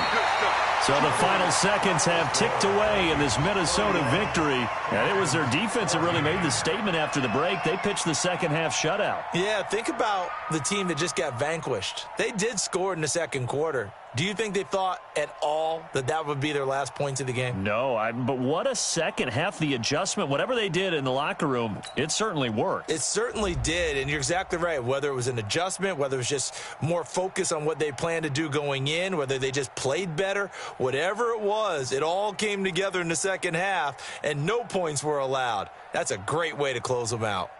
So the final seconds have ticked away in this Minnesota victory. And it was their defense that really made the statement after the break. They pitched the second half shutout. Yeah, think about the team that just got vanquished. They did score in the 2nd quarter. Do you think they thought at all that that would be their last points of the game? No, but what a second half, the adjustment, whatever they did in the locker room, it certainly worked. It certainly did, and you're exactly right. Whether it was an adjustment, whether it was just more focus on what they planned to do going in, whether they just played better, whatever it was, it all came together in the second half, and no points were allowed. That's a great way to close them out.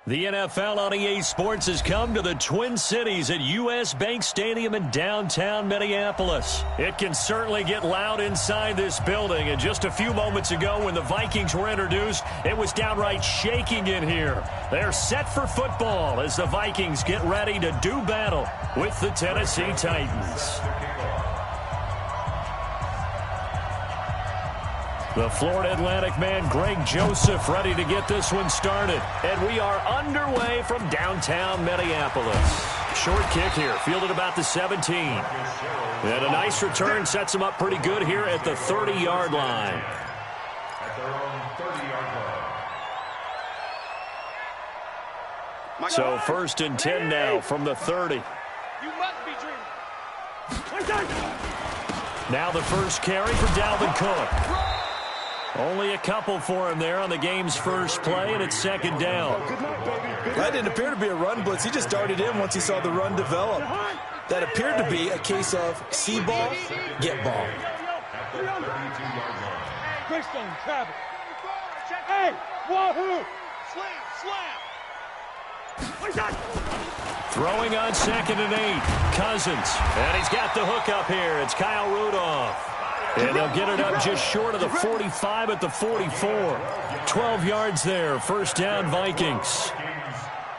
The NFL on EA Sports has come to the Twin Cities at U.S. Bank Stadium in downtown Minneapolis. It can certainly get loud inside this building, and just a few moments ago when the Vikings were introduced, it was downright shaking in here. They're set for football as the Vikings get ready to do battle with the Tennessee Titans. The Florida Atlantic man, Greg Joseph, ready to get this one started. And we are underway from downtown Minneapolis. Short kick here, fielded about the 17. And a nice return sets him up pretty good here at the 30-yard line. At their own 30-yard line. So 1st and 10 now from the 30. You must be dreaming. Now the first carry for Dalvin Cook. Only a couple for him there on the game's first play, and it's 2nd down. That didn't appear to be a run blitz. He just darted in once he saw the run develop. That appeared to be a case of see ball, get ball. At the 32-yard line. Greystone, Travis. Hey, wahoo! Slam. Throwing on 2nd and 8. Cousins. And he's got the hook up here. It's Kyle Rudolph. And they'll get it up just short of the 45 at the 44. 12 yards there. 1st down, Vikings.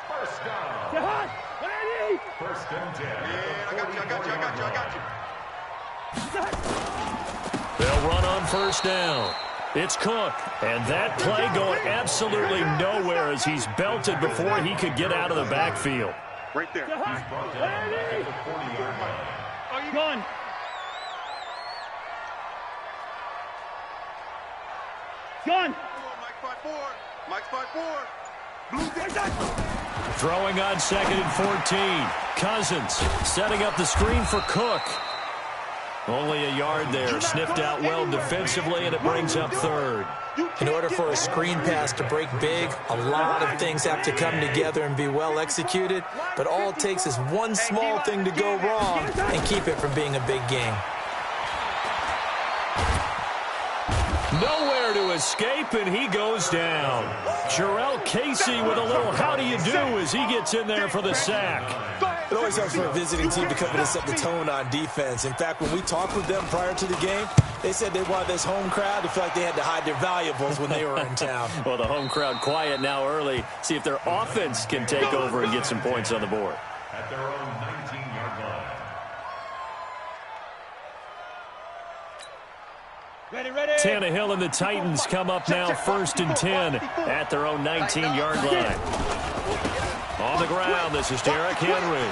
First down. First and 10. I got you. They'll run on 1st down. It's Cook. And that play going absolutely nowhere as he's belted before he could get out of the backfield. Right there. He's brought down at the 40-yard line. Are you gone? Gone. Mike's by 4. Throwing on 2nd and 14. Cousins setting up the screen for Cook. Only a yard there. Sniffed out well defensively, and it brings up 3rd. In order for a screen pass to break big, a lot of things have to come together and be well executed. But all it takes is one small thing to go wrong and keep it from being a big game. Nowhere to escape, and he goes down. Jarrell Casey with a little how do you do as he gets in there for the sack. It always helps for a visiting team to come in and set the tone on defense. In fact, when we talked with them prior to the game, they said they wanted this home crowd to feel like they had to hide their valuables when they were in town. Well, the home crowd quiet now early. See if their offense can take over and get some points on the board. At their own 19-yard line. Ready, ready. Tannehill and the Titans come up now 1st and 10 at their own 19-yard line. On the ground, this is Derrick Henry.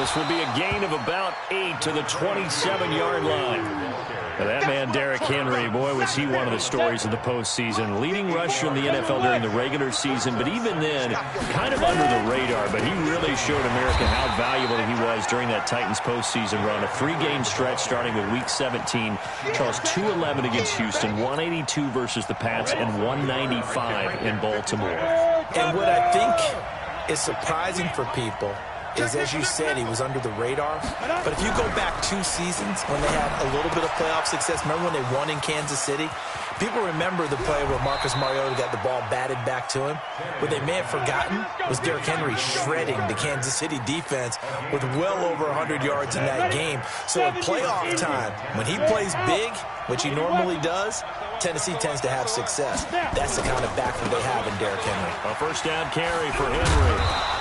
This will be a gain of about 8 to the 27-yard line. Now that man, Derrick Henry, boy, was he one of the stories of the postseason. Leading rusher in the NFL during the regular season, but even then, kind of under the radar. But he really showed America how valuable he was during that Titans postseason run. A 3-game stretch starting with Week 17. Charles, 211 against Houston, 182 versus the Pats, and 195 in Baltimore. And what I think is surprising for people is, as you said, he was under the radar. But if you go back 2 seasons when they had a little bit of playoff success, remember when they won in Kansas City? People remember the play where Marcus Mariota got the ball batted back to him. What they may have forgotten was Derrick Henry shredding the Kansas City defense with well over 100 yards in that game. So at playoff time, when he plays big, which he normally does, Tennessee tends to have success. That's the kind of back that they have in Derrick Henry. A 1st down carry for Henry.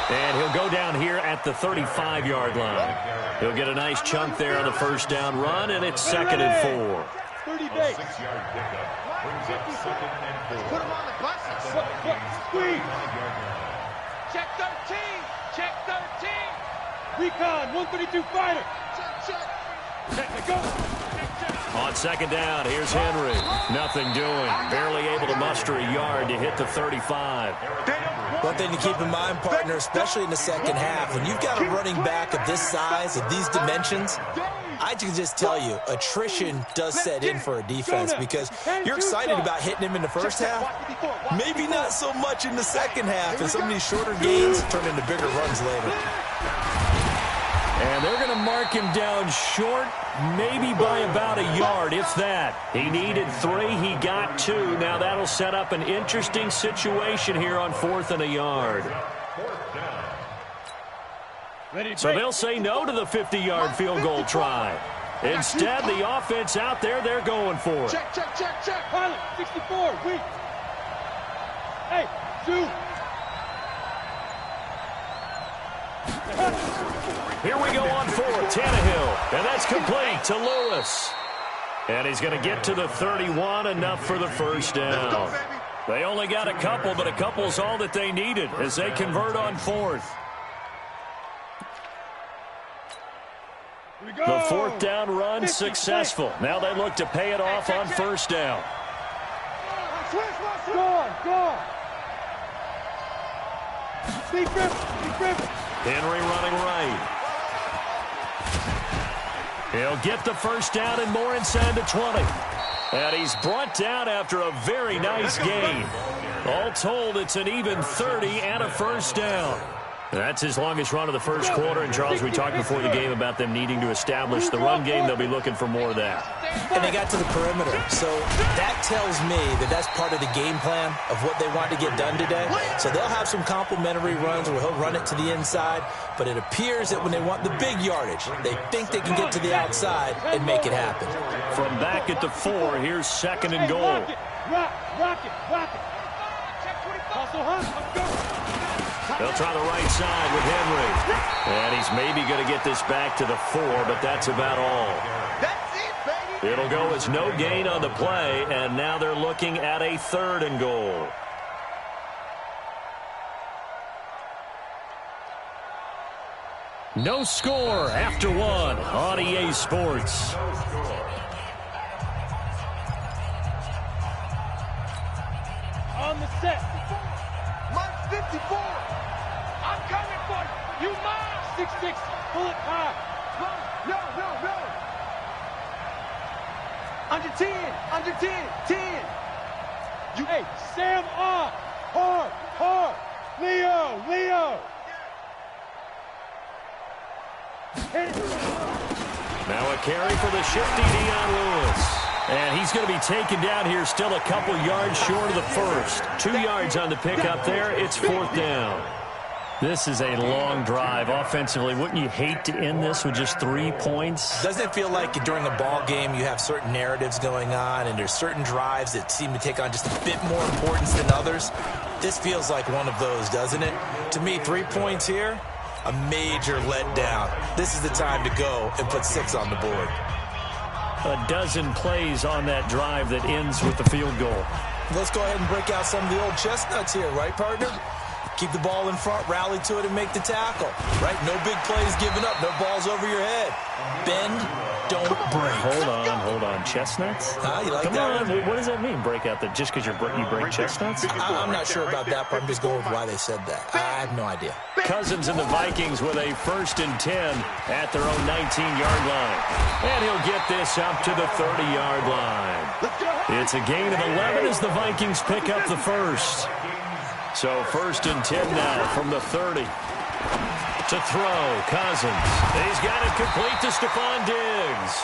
And he'll go down here at the 35-yard line. He'll get a nice chunk there on the 1st down run, and it's 2nd and 4. 30 A days. 6-yard pickup brings up 2nd and 4. Put him on the bus. Squeeze. 9-yard line. Check 13. Check 13. Recon, 132 fighter. Check, go. On 2nd down, here's Henry. Nothing doing. Barely able to muster a yard to hit the 35. One thing to keep in mind, partner, especially in the second half, when you've got a running back of this size, of these dimensions, I can just tell you, attrition does set in for a defense because you're excited about hitting him in the first half. Maybe not so much in the second half, and some of these shorter gains turn into bigger runs later. And they're going to mark him down short, maybe by about a yard, if that. He needed 3. He got 2. Now that'll set up an interesting situation here on 4th and a yard. So they'll say no to the 50-yard field goal try. Instead, the offense out there, they're going for it. Check. Pilot, 64, weak. Hey, shoot. Here we go on 4th, Tannehill. And that's complete to Lewis. And he's going to get to the 31, enough for the first down. They only got a couple, but a couple's all that they needed as they convert on 4th. The 4th down run successful. Now they look to pay it off on 1st down. Go. Big rip. Henry running right. He'll get the first down and more inside the 20. And he's brought down after a very nice gain. All told, it's an even 30 and a first down. That's his longest run of the first quarter. And, Charles, we talked before the game about them needing to establish the run game. They'll be looking for more of that. And they got to the perimeter. So that tells me that that's part of the game plan of what they want to get done today. So they'll have some complimentary runs where he'll run it to the inside. But it appears that when they want the big yardage, they think they can get to the outside and make it happen. From back at the 4, here's 2nd and goal. Rock it. Hustle, let's go. They'll try the right side with Henry. And he's maybe going to get this back to the 4, but that's about all. That's it, baby. It'll go as no gain on the play, and now they're looking at a 3rd and goal. No score after 1 on EA Sports. On the set. Mike 54. I'm coming for you. You mine. 6'6". Pull it high. No. Under 10. 10. Hey, Sam off. Hard. Leo. Now a carry for the shifty Dion Lewis. And he's going to be taken down here still a couple yards short of the first. 2 yards on the pickup there. It's 4th down. This is a long drive offensively. Wouldn't you hate to end this with just 3 points? Doesn't it feel like during a ball game you have certain narratives going on and there's certain drives that seem to take on just a bit more importance than others? This feels like one of those, doesn't it? To me, 3 points here, a major letdown. This is the time to go and put 6 on the board. A dozen plays on that drive that ends with the field goal. Let's go ahead and break out some of the old chestnuts here, right, partner? Keep the ball in front, rally to it, and make the tackle. Right? No big plays given up. No balls over your head. Bend, don't break. Hold on. Chestnuts? You like Come that? on. What does that mean, break out? Just because you break chestnuts? I'm not sure about that, but I'm just going with why they said that. I have no idea. Cousins and the Vikings with a 1st and 10 at their own 19-yard line. And he'll get this up to the 30-yard line. It's a gain of 11 as the Vikings pick up the first. So 1st and 10 now from the 30. To throw, Cousins. He's got it complete to Stephon Diggs.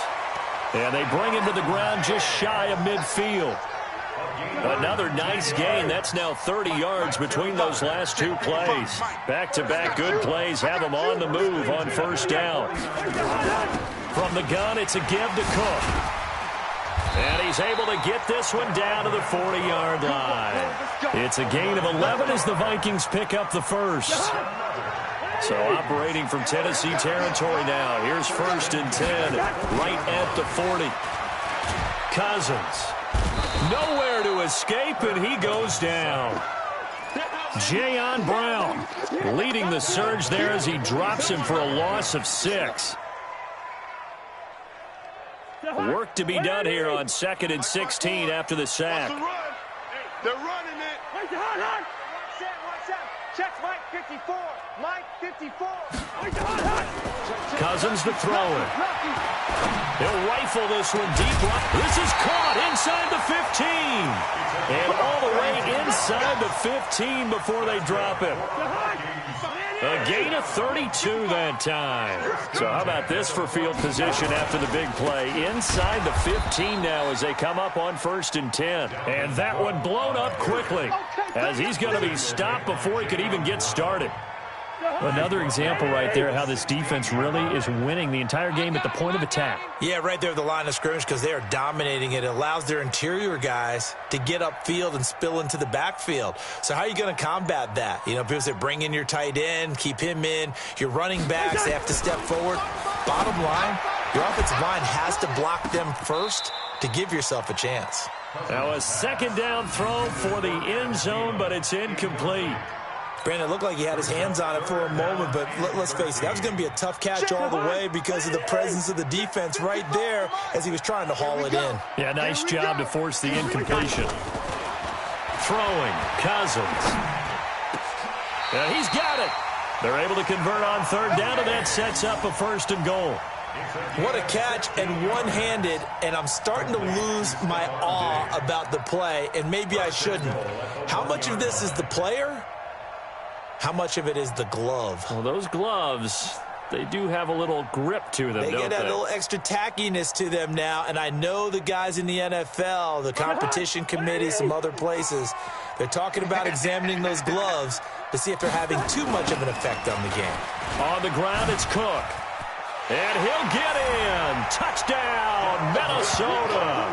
And they bring him to the ground just shy of midfield. Another nice gain. That's now 30 yards between those last 2 plays. Back-to-back good plays have him on the move on 1st down. From the gun, it's a give to Cook. And he's able to get this one down to the 40-yard line. It's a gain of 11 as the Vikings pick up the first. So operating from Tennessee territory now. Here's 1st and 10 right at the 40. Cousins. Nowhere to escape, and he goes down. Jayon Brown leading the surge there as he drops him for a loss of 6. Work to be done here on 2nd and 16 after the sack. They're running it. Watch out. Check Mike 54. Mike 54. Cousins to throw it. He'll rifle this one deep. This is caught inside the 15. And all the way inside the 15 before they drop him. A gain of 32 that time. So how about this for field position after the big play? Inside the 15 now as they come up on 1st and 10. And that one blown up quickly as he's going to be stopped before he could even get started. Another example right there how this defense really is winning the entire game at the point of attack. Yeah, right there at the line of scrimmage because they are dominating it. It allows their interior guys to get upfield and spill into the backfield. So how are you going to combat that? You know, people say bring in your tight end, keep him in. Your running backs, they have to step forward. Bottom line, your offensive line has to block them first to give yourself a chance. Now a second down throw for the end zone, but it's incomplete. Brandon, it looked like he had his hands on it for a moment, but let's face it, that was going to be a tough catch all the way because of the presence of the defense right there as he was trying to haul it in. Yeah, nice job to force the incompletion. Throwing, Cousins. Yeah, he's got it. They're able to convert on 3rd down, and that sets up a 1st and goal. What a catch and one-handed, and I'm starting to lose my awe about the play, and maybe I shouldn't. How much of this is the player? How much of it is the glove? Well, those gloves, they do have a little grip to them, They don't get that they? little extra tackiness to them now, and I know the guys in the NFL, the competition committee, some other places, they're talking about examining those gloves to see if they're having too much of an effect on the game. On the ground, it's Cook. And he'll get in. Touchdown, Minnesota.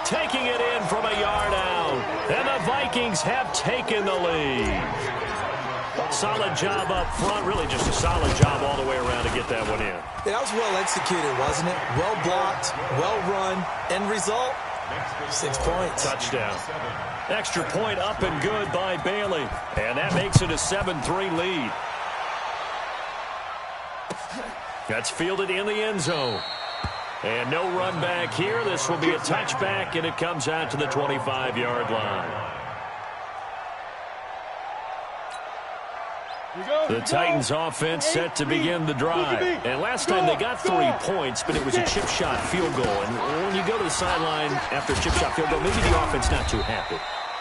Taking it in from a yard out. And the Vikings have taken the lead. Solid job up front. Really just a solid job all the way around to get that one in. That was well executed, wasn't it? Well blocked, well run. End result, 6 points. Touchdown. Extra point up and good by Bailey. And that makes it a 7-3 lead. That's fielded in the end zone. And no run back here. This will be a touchback, and it comes out to the 25-yard line. The Titans offense set to begin the drive. And last time they got 3 points, but it was a chip shot field goal. And when you go to the sideline after a chip shot field goal, maybe the offense not too happy.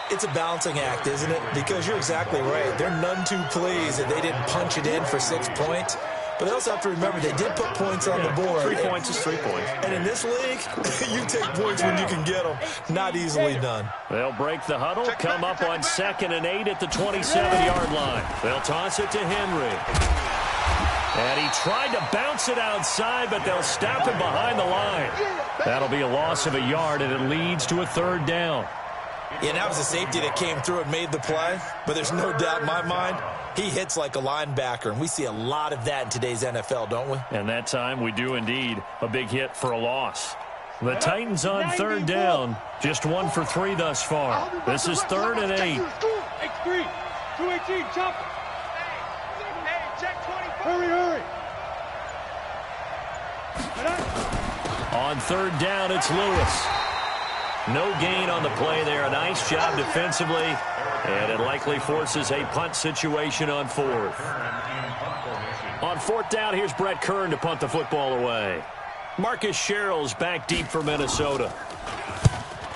It's a balancing act, isn't it? Because you're exactly right. They're none too pleased that they didn't punch it in for 6 points. But they also have to remember they did put points on the board. 3 points is 3 points. And in this league, you take points when you can get them. Not easily done. They'll break the huddle, come up on 2nd and 8 at the 27-yard line. They'll toss it to Henry. And he tried to bounce it outside, but they'll stop him behind the line. That'll be a loss of a yard, and it leads to a 3rd down. Yeah, that was a safety that came through and made the play. But there's no doubt in my mind, he hits like a linebacker. And we see a lot of that in today's NFL, don't we? And that time we do indeed. A big hit for a loss. The Titans on 3rd down. Just 1 for 3 thus far. This is 3rd and 8. X3, 218, chop. Hey, check 24. Hurry. On 3rd down, it's Lewis. No gain on the play there. A nice job defensively. And it likely forces a punt situation on 4th. On 4th down, here's Brett Kern to punt the football away. Marcus Sherrill's back deep for Minnesota.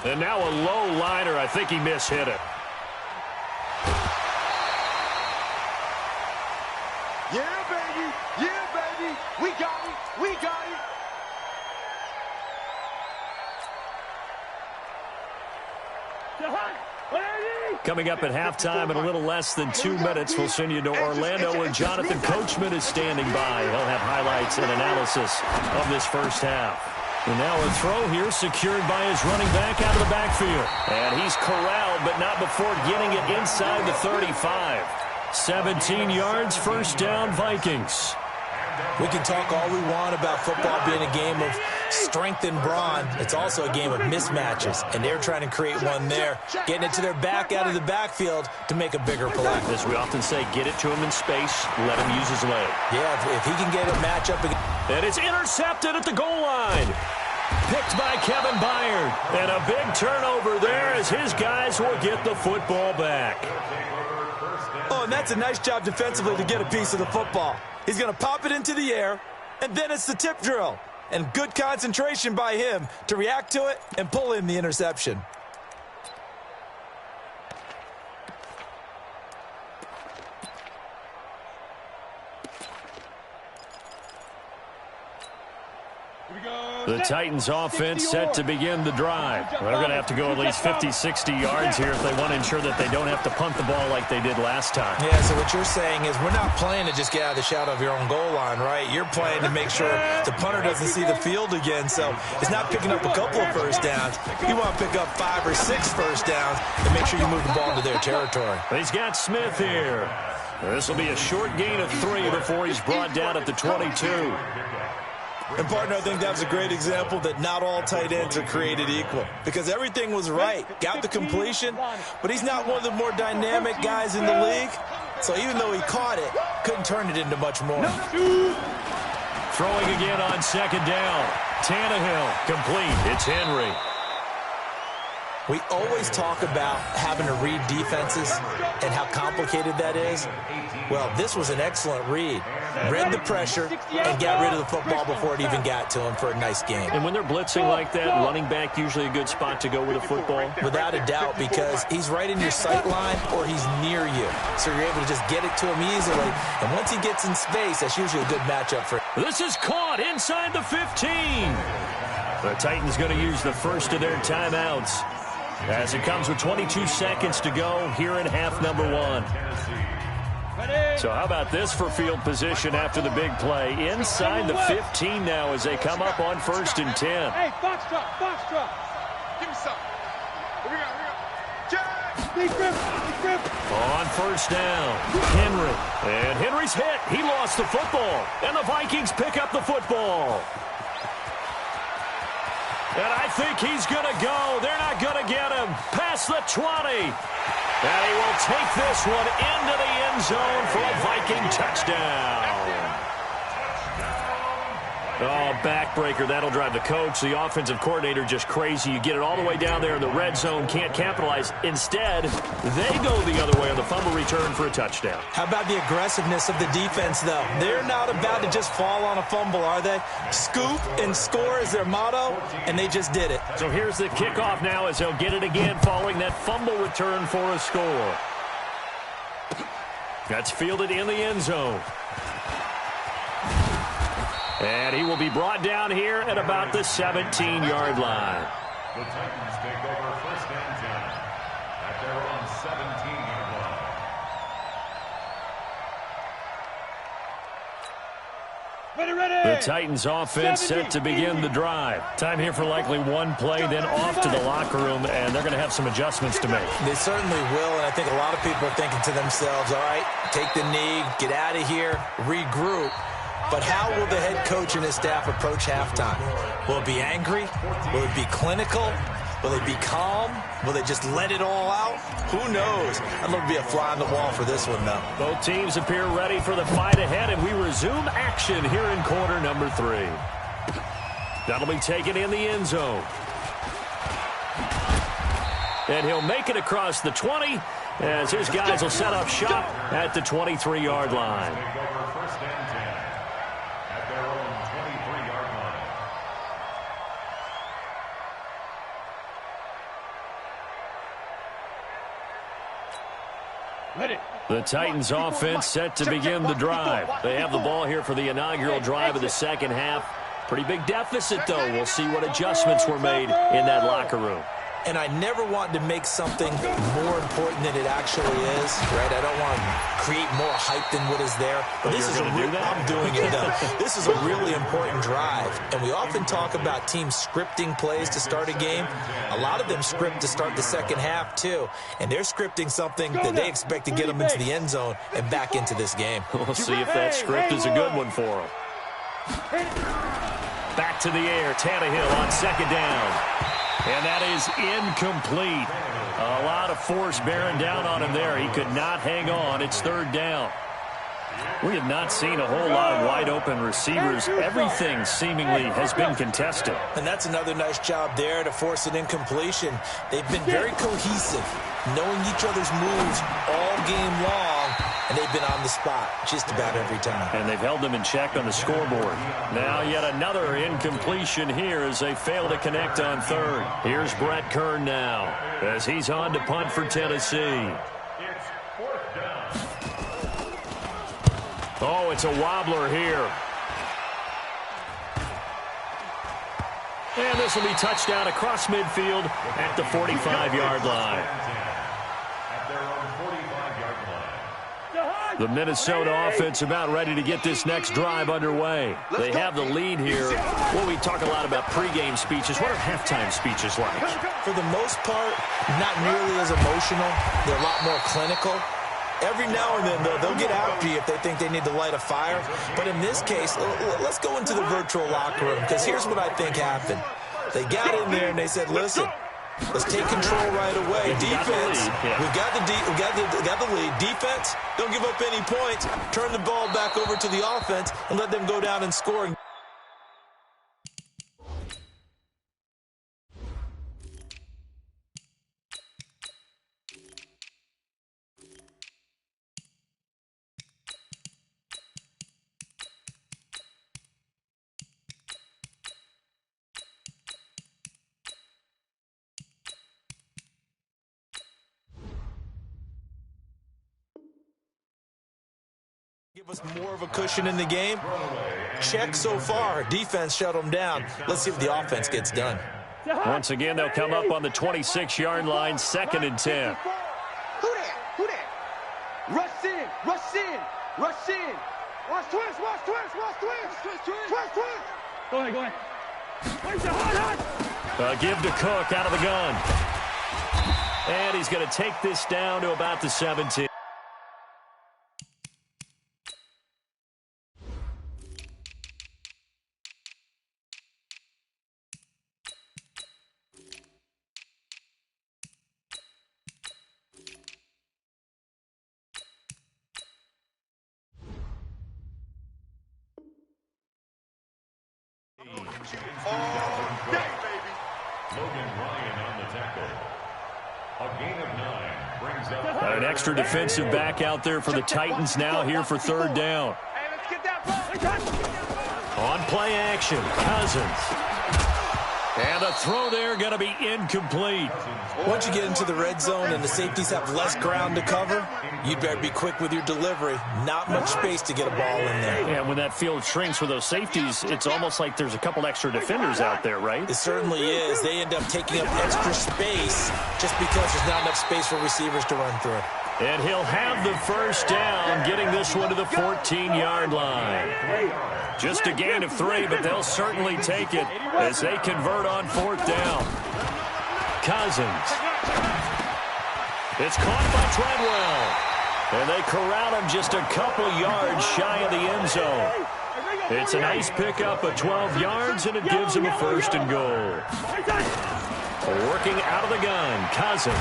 And now a low liner. I think he mishit it. Yeah, baby. We got it. Coming up at halftime in a little less than 2 minutes, we'll send you to Orlando where Jonathan Coachman is standing by. He'll have highlights and analysis of this first half. And now a throw here secured by his running back out of the backfield. And he's corralled, but not before getting it inside the 35. 17 yards, 1st down, Vikings. We can talk all we want about football being a game of strength and brawn. It's also a game of mismatches, and they're trying to create one there, getting it to their back out of the backfield to make a bigger play. As we often say, get it to him in space, let him use his leg. Yeah, if he can get a matchup. And it's intercepted at the goal line. Picked by Kevin Byard. And a big turnover there as his guys will get the football back. Oh, and that's a nice job defensively to get a piece of the football. He's going to pop it into the air, and then it's the tip drill. And good concentration by him to react to it and pull in the interception. The Titans offense set to begin the drive. They're going to have to go at least 50, 60 yards here if they want to ensure that they don't have to punt the ball like they did last time. Yeah, so what you're saying is we're not playing to just get out of the shadow of your own goal line, right? You're playing to make sure the punter doesn't see the field again. So it's not picking up a couple of first downs. You want to pick up 5 or 6 first downs and make sure you move the ball into their territory. He's got Smith here. This will be a short gain of 3 before he's brought down at the 22. And, partner, I think that was a great example that not all tight ends are created equal because everything was right. Got the completion, but he's not one of the more dynamic guys in the league. So even though he caught it, couldn't turn it into much more. Throwing again on second down. Tannehill complete. It's Henry. We always talk about having to read defenses and how complicated that is. Well, this was an excellent read. Read the pressure and got rid of the football before it even got to him for a nice game. And when they're blitzing like that, running back usually a good spot to go with a football? Without a doubt, because he's right in your sight line or he's near you. So you're able to just get it to him easily. And once he gets in space, that's usually a good matchup for him. This is caught inside the 15. The Titans going to use the first of their timeouts as it comes with 22 seconds to go here in half number 1. So how about this for field position after the big play? Inside the 15 now as they come up on 1st and 10. Hey, box drop. Give me some. Here we go. On 1st down, Henry. And Henry's hit. He lost the football. And the Vikings pick up the football. And I think he's going to go. They're not going to get him. Past the 20. And he will take this one into the end zone for a Viking touchdown. Oh, backbreaker. That'll drive the coach, the offensive coordinator, just crazy. You get it all the way down there in the red zone, can't capitalize. Instead, they go the other way on the fumble return for a touchdown. How about the aggressiveness of the defense, though? They're not about to just fall on a fumble, are they? Scoop and score is their motto, and they just did it. So here's the kickoff now as they'll get it again following that fumble return for a score. That's fielded in the end zone. And he will be brought down here at about the 17-yard line. The Titans take over 1st and 10 at their own 17-yard line. The Titans offense set to begin the drive. Time here for likely one play, then off to the locker room, and they're going to have some adjustments to make. They certainly will, and I think a lot of people are thinking to themselves, all right, take the knee, get out of here, regroup. But how will the head coach and his staff approach halftime? Will it be angry? Will it be clinical? Will it be calm? Will they just let it all out? Who knows? I'd love to be a fly on the wall for this one, though. Both teams appear ready for the fight ahead, and we resume action here in quarter number 3. That'll be taken in the end zone. And he'll make it across the 20 as his guys will set up shop at the 23-yard line. Take over 1st and 10 at their own 23-yard line. The Titans offense set to begin the drive. They have the ball here for the inaugural drive of the second half. Pretty big deficit, though. We'll see what adjustments were made in that locker room. And I never want to make something more important than it actually is, right? I don't want to create more hype than what is there. But this is I'm doing it, though. This is a really important drive. And we often talk about teams scripting plays to start a game. A lot of them script to start the second half, too. And they're scripting something that they expect to get them into the end zone and back into this game. We'll see if that script is a good one for them. Back to the air. Tannehill on second down. And that is incomplete. A lot of force bearing down on him there. He could not hang on. It's third down. We have not seen a whole lot of wide-open receivers. Everything seemingly has been contested. And that's another nice job there to force an incompletion. They've been very cohesive, knowing each other's moves all game long, and they've been on the spot just about every time. And they've held them in check on the scoreboard. Now yet another incompletion here as they fail to connect on third. Here's Brett Kern now as he's on to punt for Tennessee. Oh, it's a wobbler here. And this will be touchdown across midfield at the 45-yard line. At their own 45-yard line. The Minnesota offense about ready to get this next drive underway. They have the lead here. Well, we talk a lot about pregame speeches. What are halftime speeches like? For the most part, not nearly as emotional. They're a lot more clinical. Every now and then, they'll get after you if they think they need to light a fire. But in this case, let's go into the virtual locker room, because here's what I think happened. They got in there and they said, listen, let's take control right away. Defense, we've got the lead. Defense, don't give up any points. Turn the ball back over to the offense and let them go down and score. Give us more of a cushion in the game. Check so far. Defense shut them down. Let's see if the offense gets done. Once again, they'll come up on the 26-yard line, 2nd and 10. Who that? Who that? Rush in, rush in, rush in. Watch twist, watch twist, watch twist. Twist, twist. Go ahead, go ahead. Where's the hard? Give to Cook out of the gun. And he's going to take this down to about the 17. All day, baby. Logan Ryan on the tackle. A gain of 9 brings up An extra defensive back out there for the Titans now here for 3rd down. Hey, let's get that ball. On play action, Cousins. And the throw there going to be incomplete. Once you get into the red zone and the safeties have less ground to cover, you'd better be quick with your delivery. Not much space to get a ball in there. And when that field shrinks for those safeties, it's almost like there's a couple extra defenders out there, right? It certainly is. They end up taking up extra space just because there's not enough space for receivers to run through. And he'll have the 1st down, getting this one to the 14-yard line. Just a gain of 3, but they'll certainly take it as they convert on 4th down. Cousins. It's caught by Treadwell. And they corral him just a couple yards shy of the end zone. It's a nice pickup of 12 yards, and it gives him a 1st and goal. Working out of the gun, Cousins.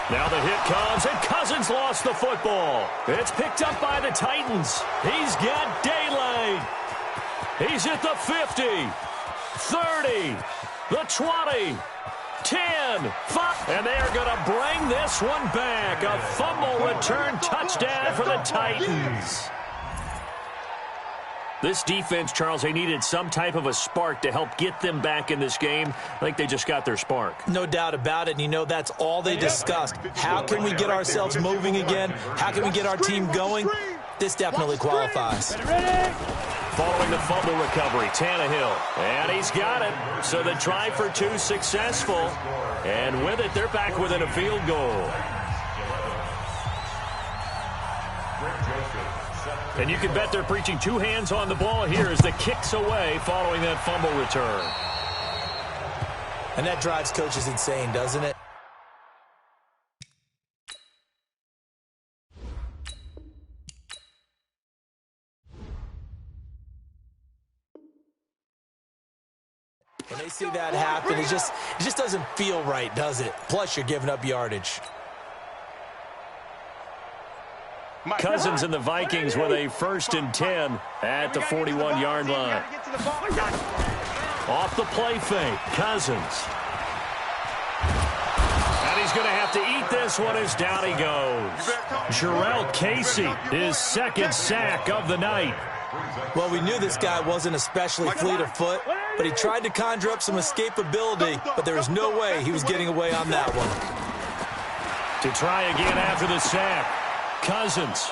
Now the hit comes, and Cousins lost the football. It's picked up by the Titans. He's got daylight. He's at the 50, 30, the 20, 10, 5. And they are going to bring this one back. A fumble return touchdown for the Titans. This defense, Charles, they needed some type of a spark to help get them back in this game. I think they just got their spark. No doubt about it, and you know that's all they discussed. How can we get ourselves moving again? How can we get our team going? This definitely qualifies. Following the fumble recovery, Tannehill. And he's got it. So the try for 2 successful. And with it, they're back within a field goal. And you can bet they're preaching 2 hands on the ball here as the kick's away following that fumble return. And that drives coaches insane, doesn't it? When they see that happen, it just doesn't feel right, does it? Plus, you're giving up yardage. Cousins and the Vikings with a 1st and 10 at the 41-yard line. Off the play fake, Cousins. And he's going to have to eat this one as down he goes. Jarrell Casey, his 2nd sack of the night. Well, we knew this guy wasn't especially fleet of foot, but he tried to conjure up some escapability, but there was no way he was getting away on that one. To try again after the sack. Cousins.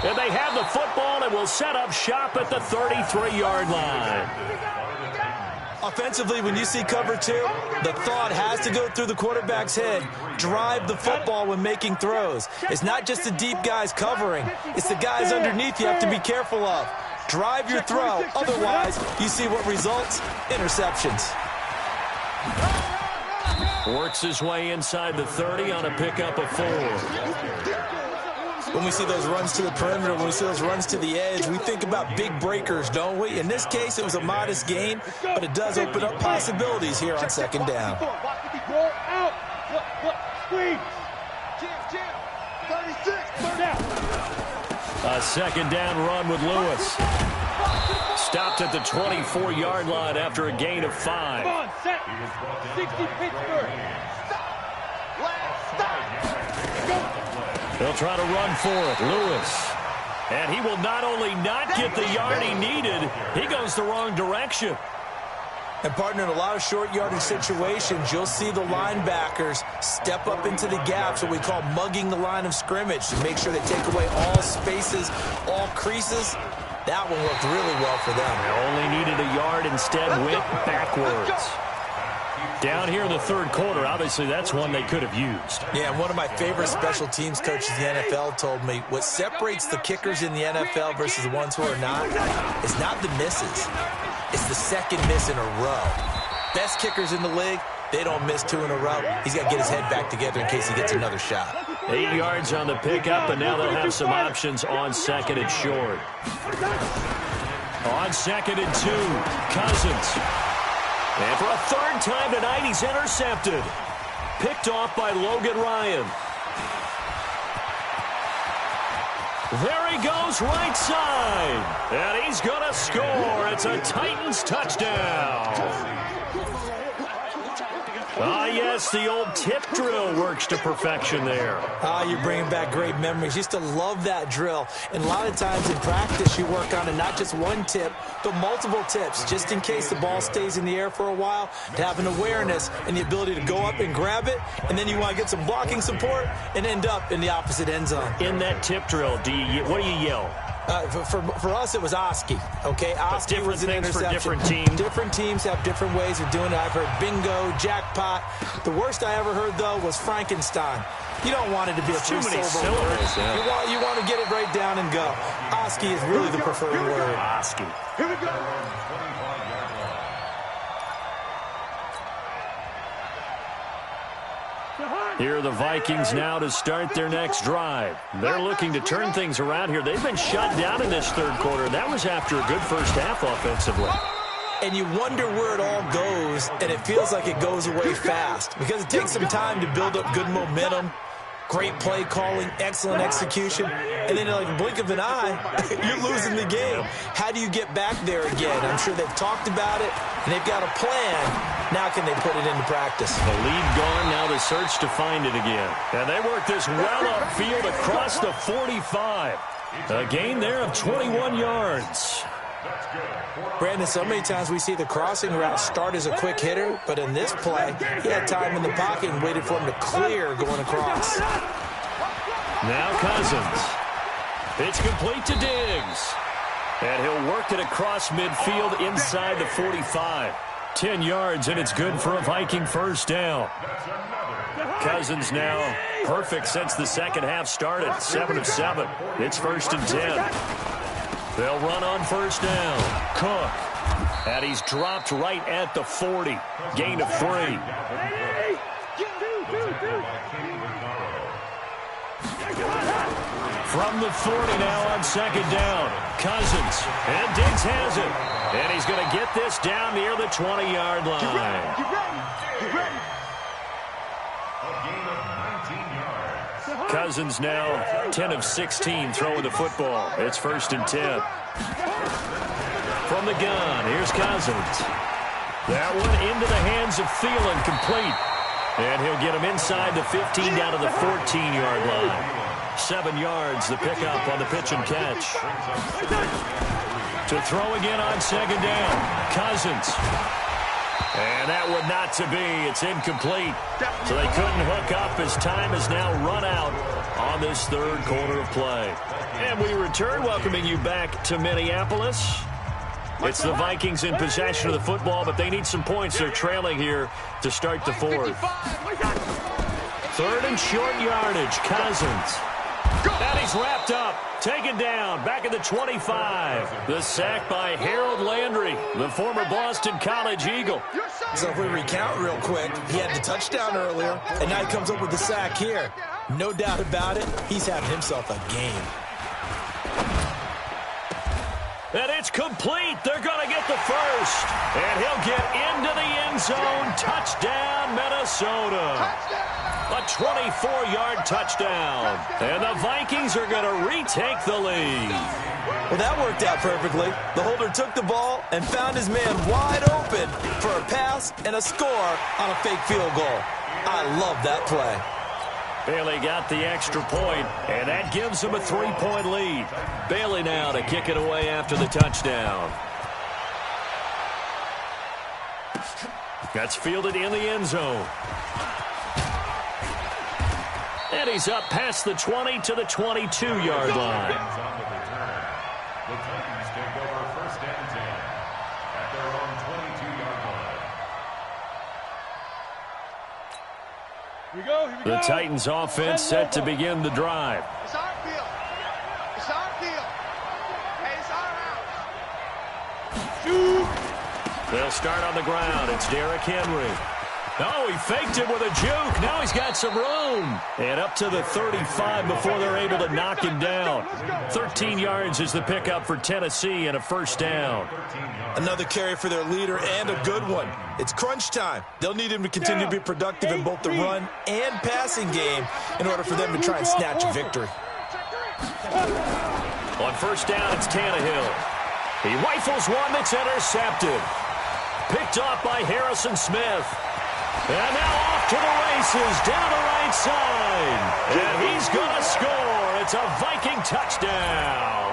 And they have the football and will set up shop at the 33-yard line. Offensively, when you see cover 2, the thought has to go through the quarterback's head. Drive the football when making throws. It's not just the deep guys covering. It's the guys underneath you have to be careful of. Drive your throw. Otherwise, you see what results? Interceptions. Works his way inside the 30 on a pickup of 4. When we see those runs to the perimeter, when we see those runs to the edge, we think about big breakers, don't we? In this case, it was a modest gain, but it does open up possibilities here on second down. A second down run with Lewis. Stopped at the 24-yard line after a gain of 5. Come on, set. 60 Pittsburgh. They'll try to run for it. Lewis. And he will not only not get the yard he needed, he goes the wrong direction. And, partner, in a lot of short yardage situations, you'll see the linebackers step up into the gaps, what we call mugging the line of scrimmage, to make sure they take away all spaces, all creases. That one worked really well for them. They only needed a yard, instead went backwards. Down here in the third quarter, obviously that's one they could have used. Yeah, and one of my favorite special teams coaches in the NFL told me what separates the kickers in the NFL versus the ones who are not is not the misses. It's the second miss in a row. Best kickers in the league, they don't miss 2 in a row. He's got to get his head back together in case he gets another shot. 8 yards on the pickup, and now they'll have some options on second and short. On second and 2, Cousins. And for a third time tonight, he's intercepted. Picked off by Logan Ryan. There he goes, right side. And he's going to score. It's a Titans touchdown. Ah, yes, the old tip drill works to perfection there. Ah, you're bringing back great memories. Used to love that drill. And a lot of times in practice, you work on it, not just one tip, but multiple tips, just in case the ball stays in the air for a while, to have an awareness and the ability to go up and grab it, and then you want to get some blocking support and end up in the opposite end zone. In that tip drill, what do you yell? For us, it was Oski, okay? Oski was an interception. For different teams. Different teams have different ways of doing it. I've heard bingo, jackpot. The worst I ever heard, though, was Frankenstein. You don't want it to be a too many syllable word. Yeah. You want to get it right down and go. Oski is really the preferred word. Oski. Here we go. Here are the Vikings now to start their next drive. They're looking to turn things around here. They've been shut down in this third quarter. That was after a good first half offensively. And you wonder where it all goes, and it feels like it goes away fast because it takes some time to build up good momentum, great play calling, excellent execution, and then like a blink of an eye, you're losing the game. How do you get back there again? I'm sure they've talked about it, and they've got a plan. Now can they put it into practice? The lead gone, now the search to find it again. And they work this well upfield across the 45. A gain there of 21 yards. Brandon, so many times we see the crossing route start as a quick hitter, but in this play, he had time in the pocket and waited for him to clear going across. Now Cousins. It's complete to Diggs. And he'll work it across midfield inside the 45. 10 yards, and it's good for a Viking first down. Cousins now perfect since the second half started. 7 of 7. It's 1st and 10. They'll run on first down. Cook. And he's dropped right at the 40. Gain of 3. From the 40 now on second down. Cousins. And Diggs has it. And he's going to get this down near the 20-yard line. Get ready. Get ready. Cousins now 10 of 16 throwing the football. It's 1st and 10. From the gun, here's Cousins. That one into the hands of Thielen, complete. And he'll get him inside the 15 down to the 14-yard line. 7 yards, the pickup on the pitch and catch. To throw again on second down. Cousins. And that one not to be. It's incomplete. So they couldn't hook up as time has now run out on this third quarter of play. And we return, welcoming you back to Minneapolis. It's the Vikings in possession of the football, but they need some points. They're trailing here to start the fourth. Third and short yardage. Cousins. And he's wrapped up. Taken down. Back at the 25. The sack by Harold Landry, the former Boston College Eagle. So if we recount real quick, he had the touchdown earlier, and now he comes up with the sack here. No doubt about it, he's having himself a game. And it's complete. They're going to get the first. And he'll get into the end zone. Touchdown, Minnesota. A 24-yard touchdown. And the Vikings are going to retake the lead. Well, that worked out perfectly. The holder took the ball and found his man wide open for a pass and a score on a fake field goal. I love that play. Bailey got the extra point, and that gives him a 3-point lead. Bailey now to kick it away after the touchdown. That's fielded in the end zone. And he's up past the 20 to the 22-yard line. The Titans take over first and 10 at their own 22-yard line. Here we go. The Titans offense set to begin the drive. It's our field. It's our field. Hey, it's our house. They'll start on the ground. It's Derrick Henry. Oh, he faked it with a juke. Now he's got some room. And up to the 35 before they're able to knock him down. 13 yards is the pickup for Tennessee and a first down. Another carry for their leader and a good one. It's crunch time. They'll need him to continue to be productive in both the run and passing game in order for them to try and snatch a victory. On first down, it's Tannehill. He rifles one that's intercepted. Picked off by Harrison Smith. And now off to the races, down the right side. And he's going to score. It's a Viking touchdown.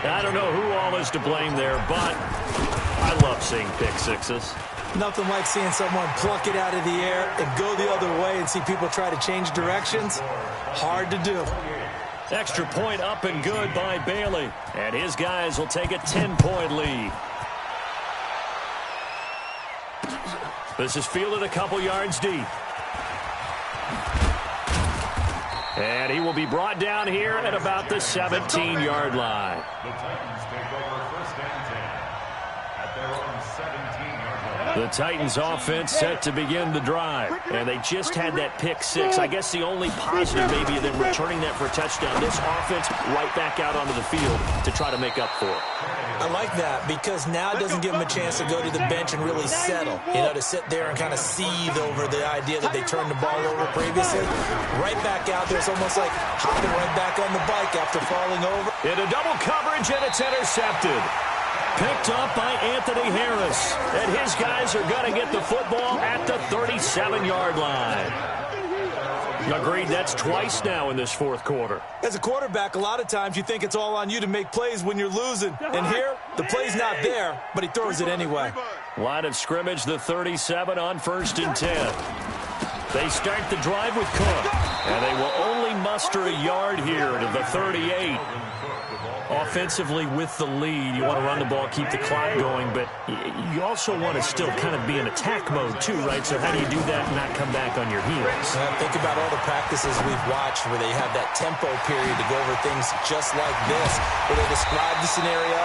I don't know who all is to blame there, but I love seeing pick sixes. Nothing like seeing someone pluck it out of the air and go the other way and see people try to change directions. Hard to do. Extra point up and good by Bailey. And his guys will take a 10-point lead. This is fielded a couple yards deep. And he will be brought down here at about the 17-yard line. The Titans take over first and 10 at their own 17-yard line. The Titans offense set to begin the drive. And they just had that pick six. I guess the only positive maybe of them returning that for a touchdown. This offense right back out onto the field to try to make up for it. I like that because now it doesn't give them a chance to go to the bench and really settle. You know, to sit there and kind of seethe over the idea that they turned the ball over previously. Right back out there. It's almost like hopping right back on the bike after falling over. Into double coverage, and it's intercepted. Picked up by Anthony Harris. And his guys are going to get the football at the 37-yard line. Agreed, that's twice now in this fourth quarter. As a quarterback, a lot of times you think it's all on you to make plays when you're losing. And here, the play's not there, but he throws it anyway. Line of scrimmage, the 37 on first and 10. They start the drive with Cook. And they will only muster a yard here to the 38. Offensively with the lead, you want to run the ball, keep the clock going, but you also want to still kind of be in attack mode too, right? So how do you do that and not come back on your heels? Think about all the practices we've watched where they have that tempo period to go over things just like this, where they describe the scenario,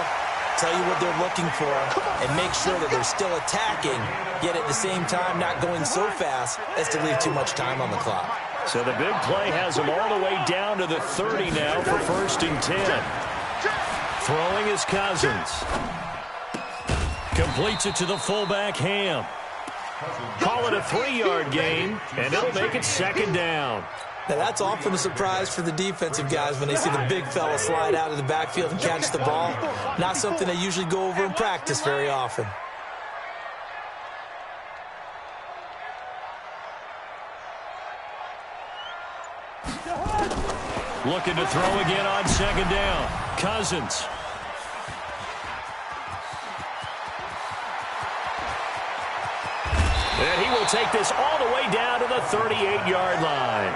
tell you what they're looking for, and make sure that they're still attacking, yet at the same time not going so fast as to leave too much time on the clock. So the big play has them all the way down to the 30 now for first and 10. Throwing is Cousins. Completes it to the fullback, Ham. Call it a 3-yard gain, and it'll make it second down. Now, that's often a surprise for the defensive guys when they see the big fella slide out of the backfield and catch the ball. Not something they usually go over in practice very often. Looking to throw again on second down. Cousins. And he will take this all the way down to the 38-yard line.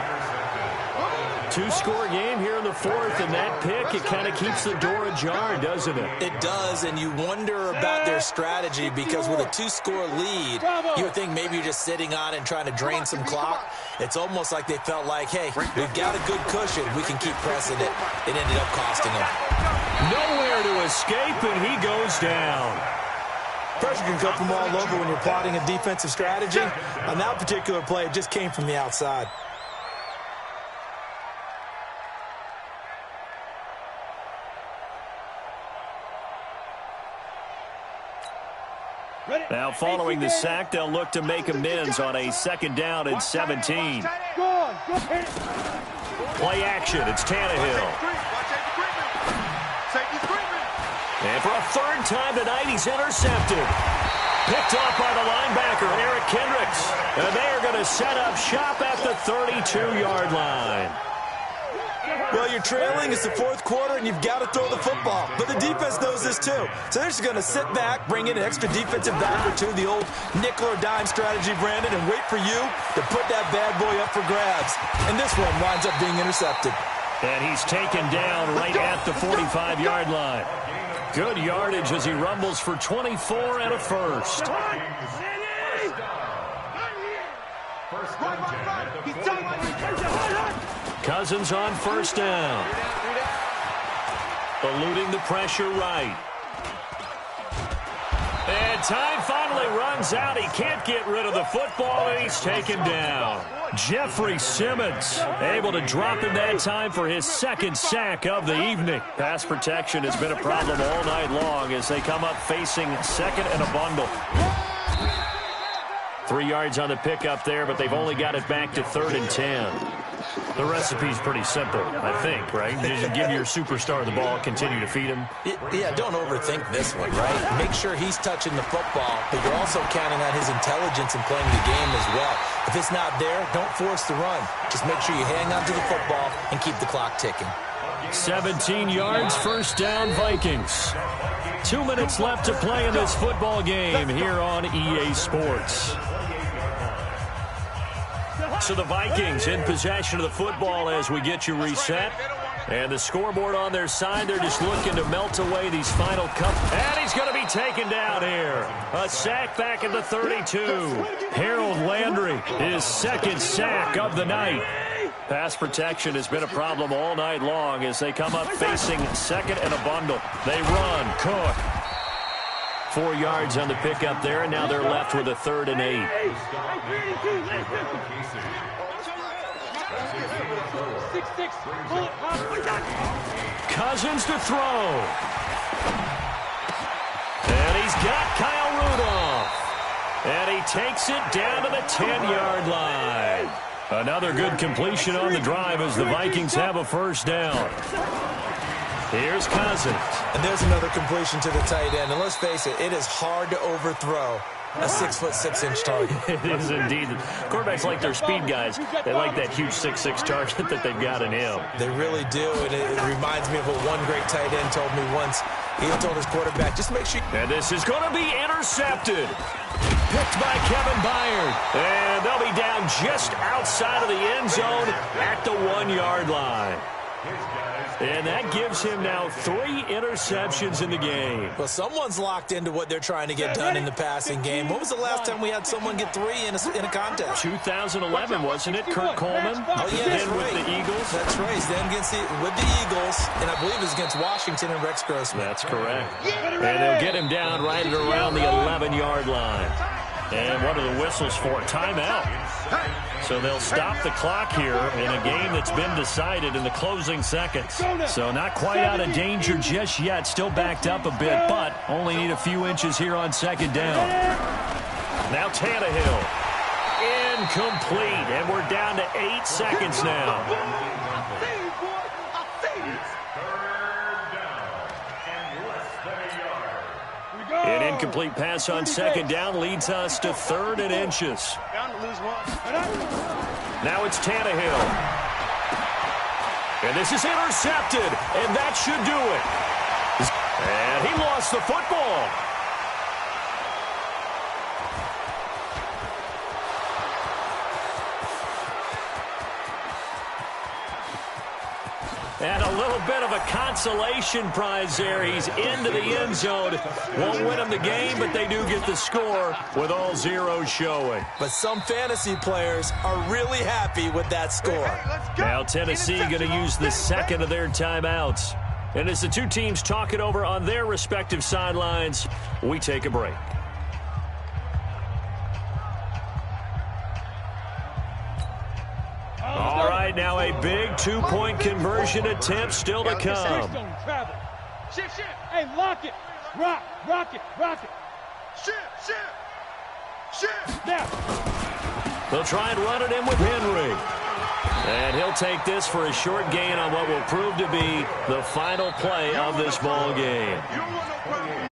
Two-score game here in the the fourth, and that pick, it kind of keeps the door ajar, doesn't it? It does, and you wonder about their strategy because with a 2-score lead, you would think maybe you're just sitting on it and trying to drain some clock. It's almost like they felt like, hey, we've got a good cushion. We can keep pressing it. It ended up costing them. Nowhere to escape, and he goes down. Pressure can come from all over when you're plotting a defensive strategy. On that particular play, it just came from the outside. Now, following the sack, they'll look to make amends on a 2nd down and 17. Play action. It's Tannehill. And for a 3rd time tonight, he's intercepted. Picked off by the linebacker, Eric Kendricks. And they are going to set up shop at the 32-yard line. Well, you're trailing. It's the 4th quarter, and you've got to throw the football. But the defense knows this, too. So they're just going to sit back, bring in an extra defensive back or two, the old nickel or dime strategy, Brandon, and wait for you to put that bad boy up for grabs. And this one winds up being intercepted. And he's taken down right at the 45-yard line. Good yardage as he rumbles for 24 and a first. Cousins on 1st down. Eluding the pressure right. And time finally runs out. He can't get rid of the football, and he's taken down. Jeffrey Simmons able to drop him that time for his 2nd sack of the evening. Pass protection has been a problem all night long as they come up facing 2nd and a bundle. 3 yards on the pickup there, but they've only got it back to 3rd and 10. The recipe's pretty simple, I think, right? Just give your superstar the ball, continue to feed him. Yeah, don't overthink this one, right? Make sure he's touching the football, but you're also counting on his intelligence in playing the game as well. If it's not there, don't force the run. Just make sure you hang on to the football and keep the clock ticking. 17 yards, 1st down, Vikings. 2 minutes left to play in this football game here on EA Sports. So the Vikings in possession of the football as we get you reset. And the scoreboard on their side, they're just looking to melt away these final couple. And he's going to be taken down here. A sack back at the 32. Harold Landry, his 2nd sack of the night. Pass protection has been a problem all night long as they come up facing 2nd and a bundle. They run. Cook. 4 yards on the pickup there, and now they're left with a 3rd and 8. Cousins to throw. And he's got Kyle Rudolph. And he takes it down to the 10-yard line. Another good completion on the drive as the Vikings have a 1st down. Here's Cousins. And there's another completion to the tight end. And let's face it, it is hard to overthrow a 6'6" target. It is indeed. Quarterbacks like their speed guys. They like that huge 6'6" target that they've got in him. They really do, and it reminds me of what one great tight end told me once. He told his quarterback, just make sure. And this is going to be intercepted. Picked by Kevin Byard. And they'll be down just outside of the end zone at the 1-yard line. And that gives him now 3 interceptions in the game. Well, someone's locked into what they're trying to get done in the passing game. When was the last time we had someone get 3 in a contest? 2011, wasn't it? Kurt Coleman? Oh, yeah, that's right. With the Eagles? That's right. Then with the Eagles, and I believe it was against Washington and Rex Grossman. That's correct. And they'll get him down right at around the 11-yard line. And what are the whistles for? Timeout. So they'll stop the clock here in a game that's been decided in the closing seconds. So not quite out of danger just yet. Still backed up a bit, but only need a few inches here on 2nd down. Now Tannehill. Incomplete. And we're down to 8 seconds now. An incomplete pass on 2nd down leads us to 3rd and inches. Now it's Tannehill. And this is intercepted, and that should do it. And he lost the football. And a little bit of a consolation prize there. He's into the end zone. Won't win them the game, but they do get the score with all zeros showing. But some fantasy players are really happy with that score. Now Tennessee going to use the second of their timeouts. And as the two teams talk it over on their respective sidelines, we take a break. All right, now a big two-point conversion attempt still to come. Shift. Hey, lock it. Rock it. Shift. Now. They'll try and run it in with Henry. And he'll take this for a short gain on what will prove to be the final play of this ball game.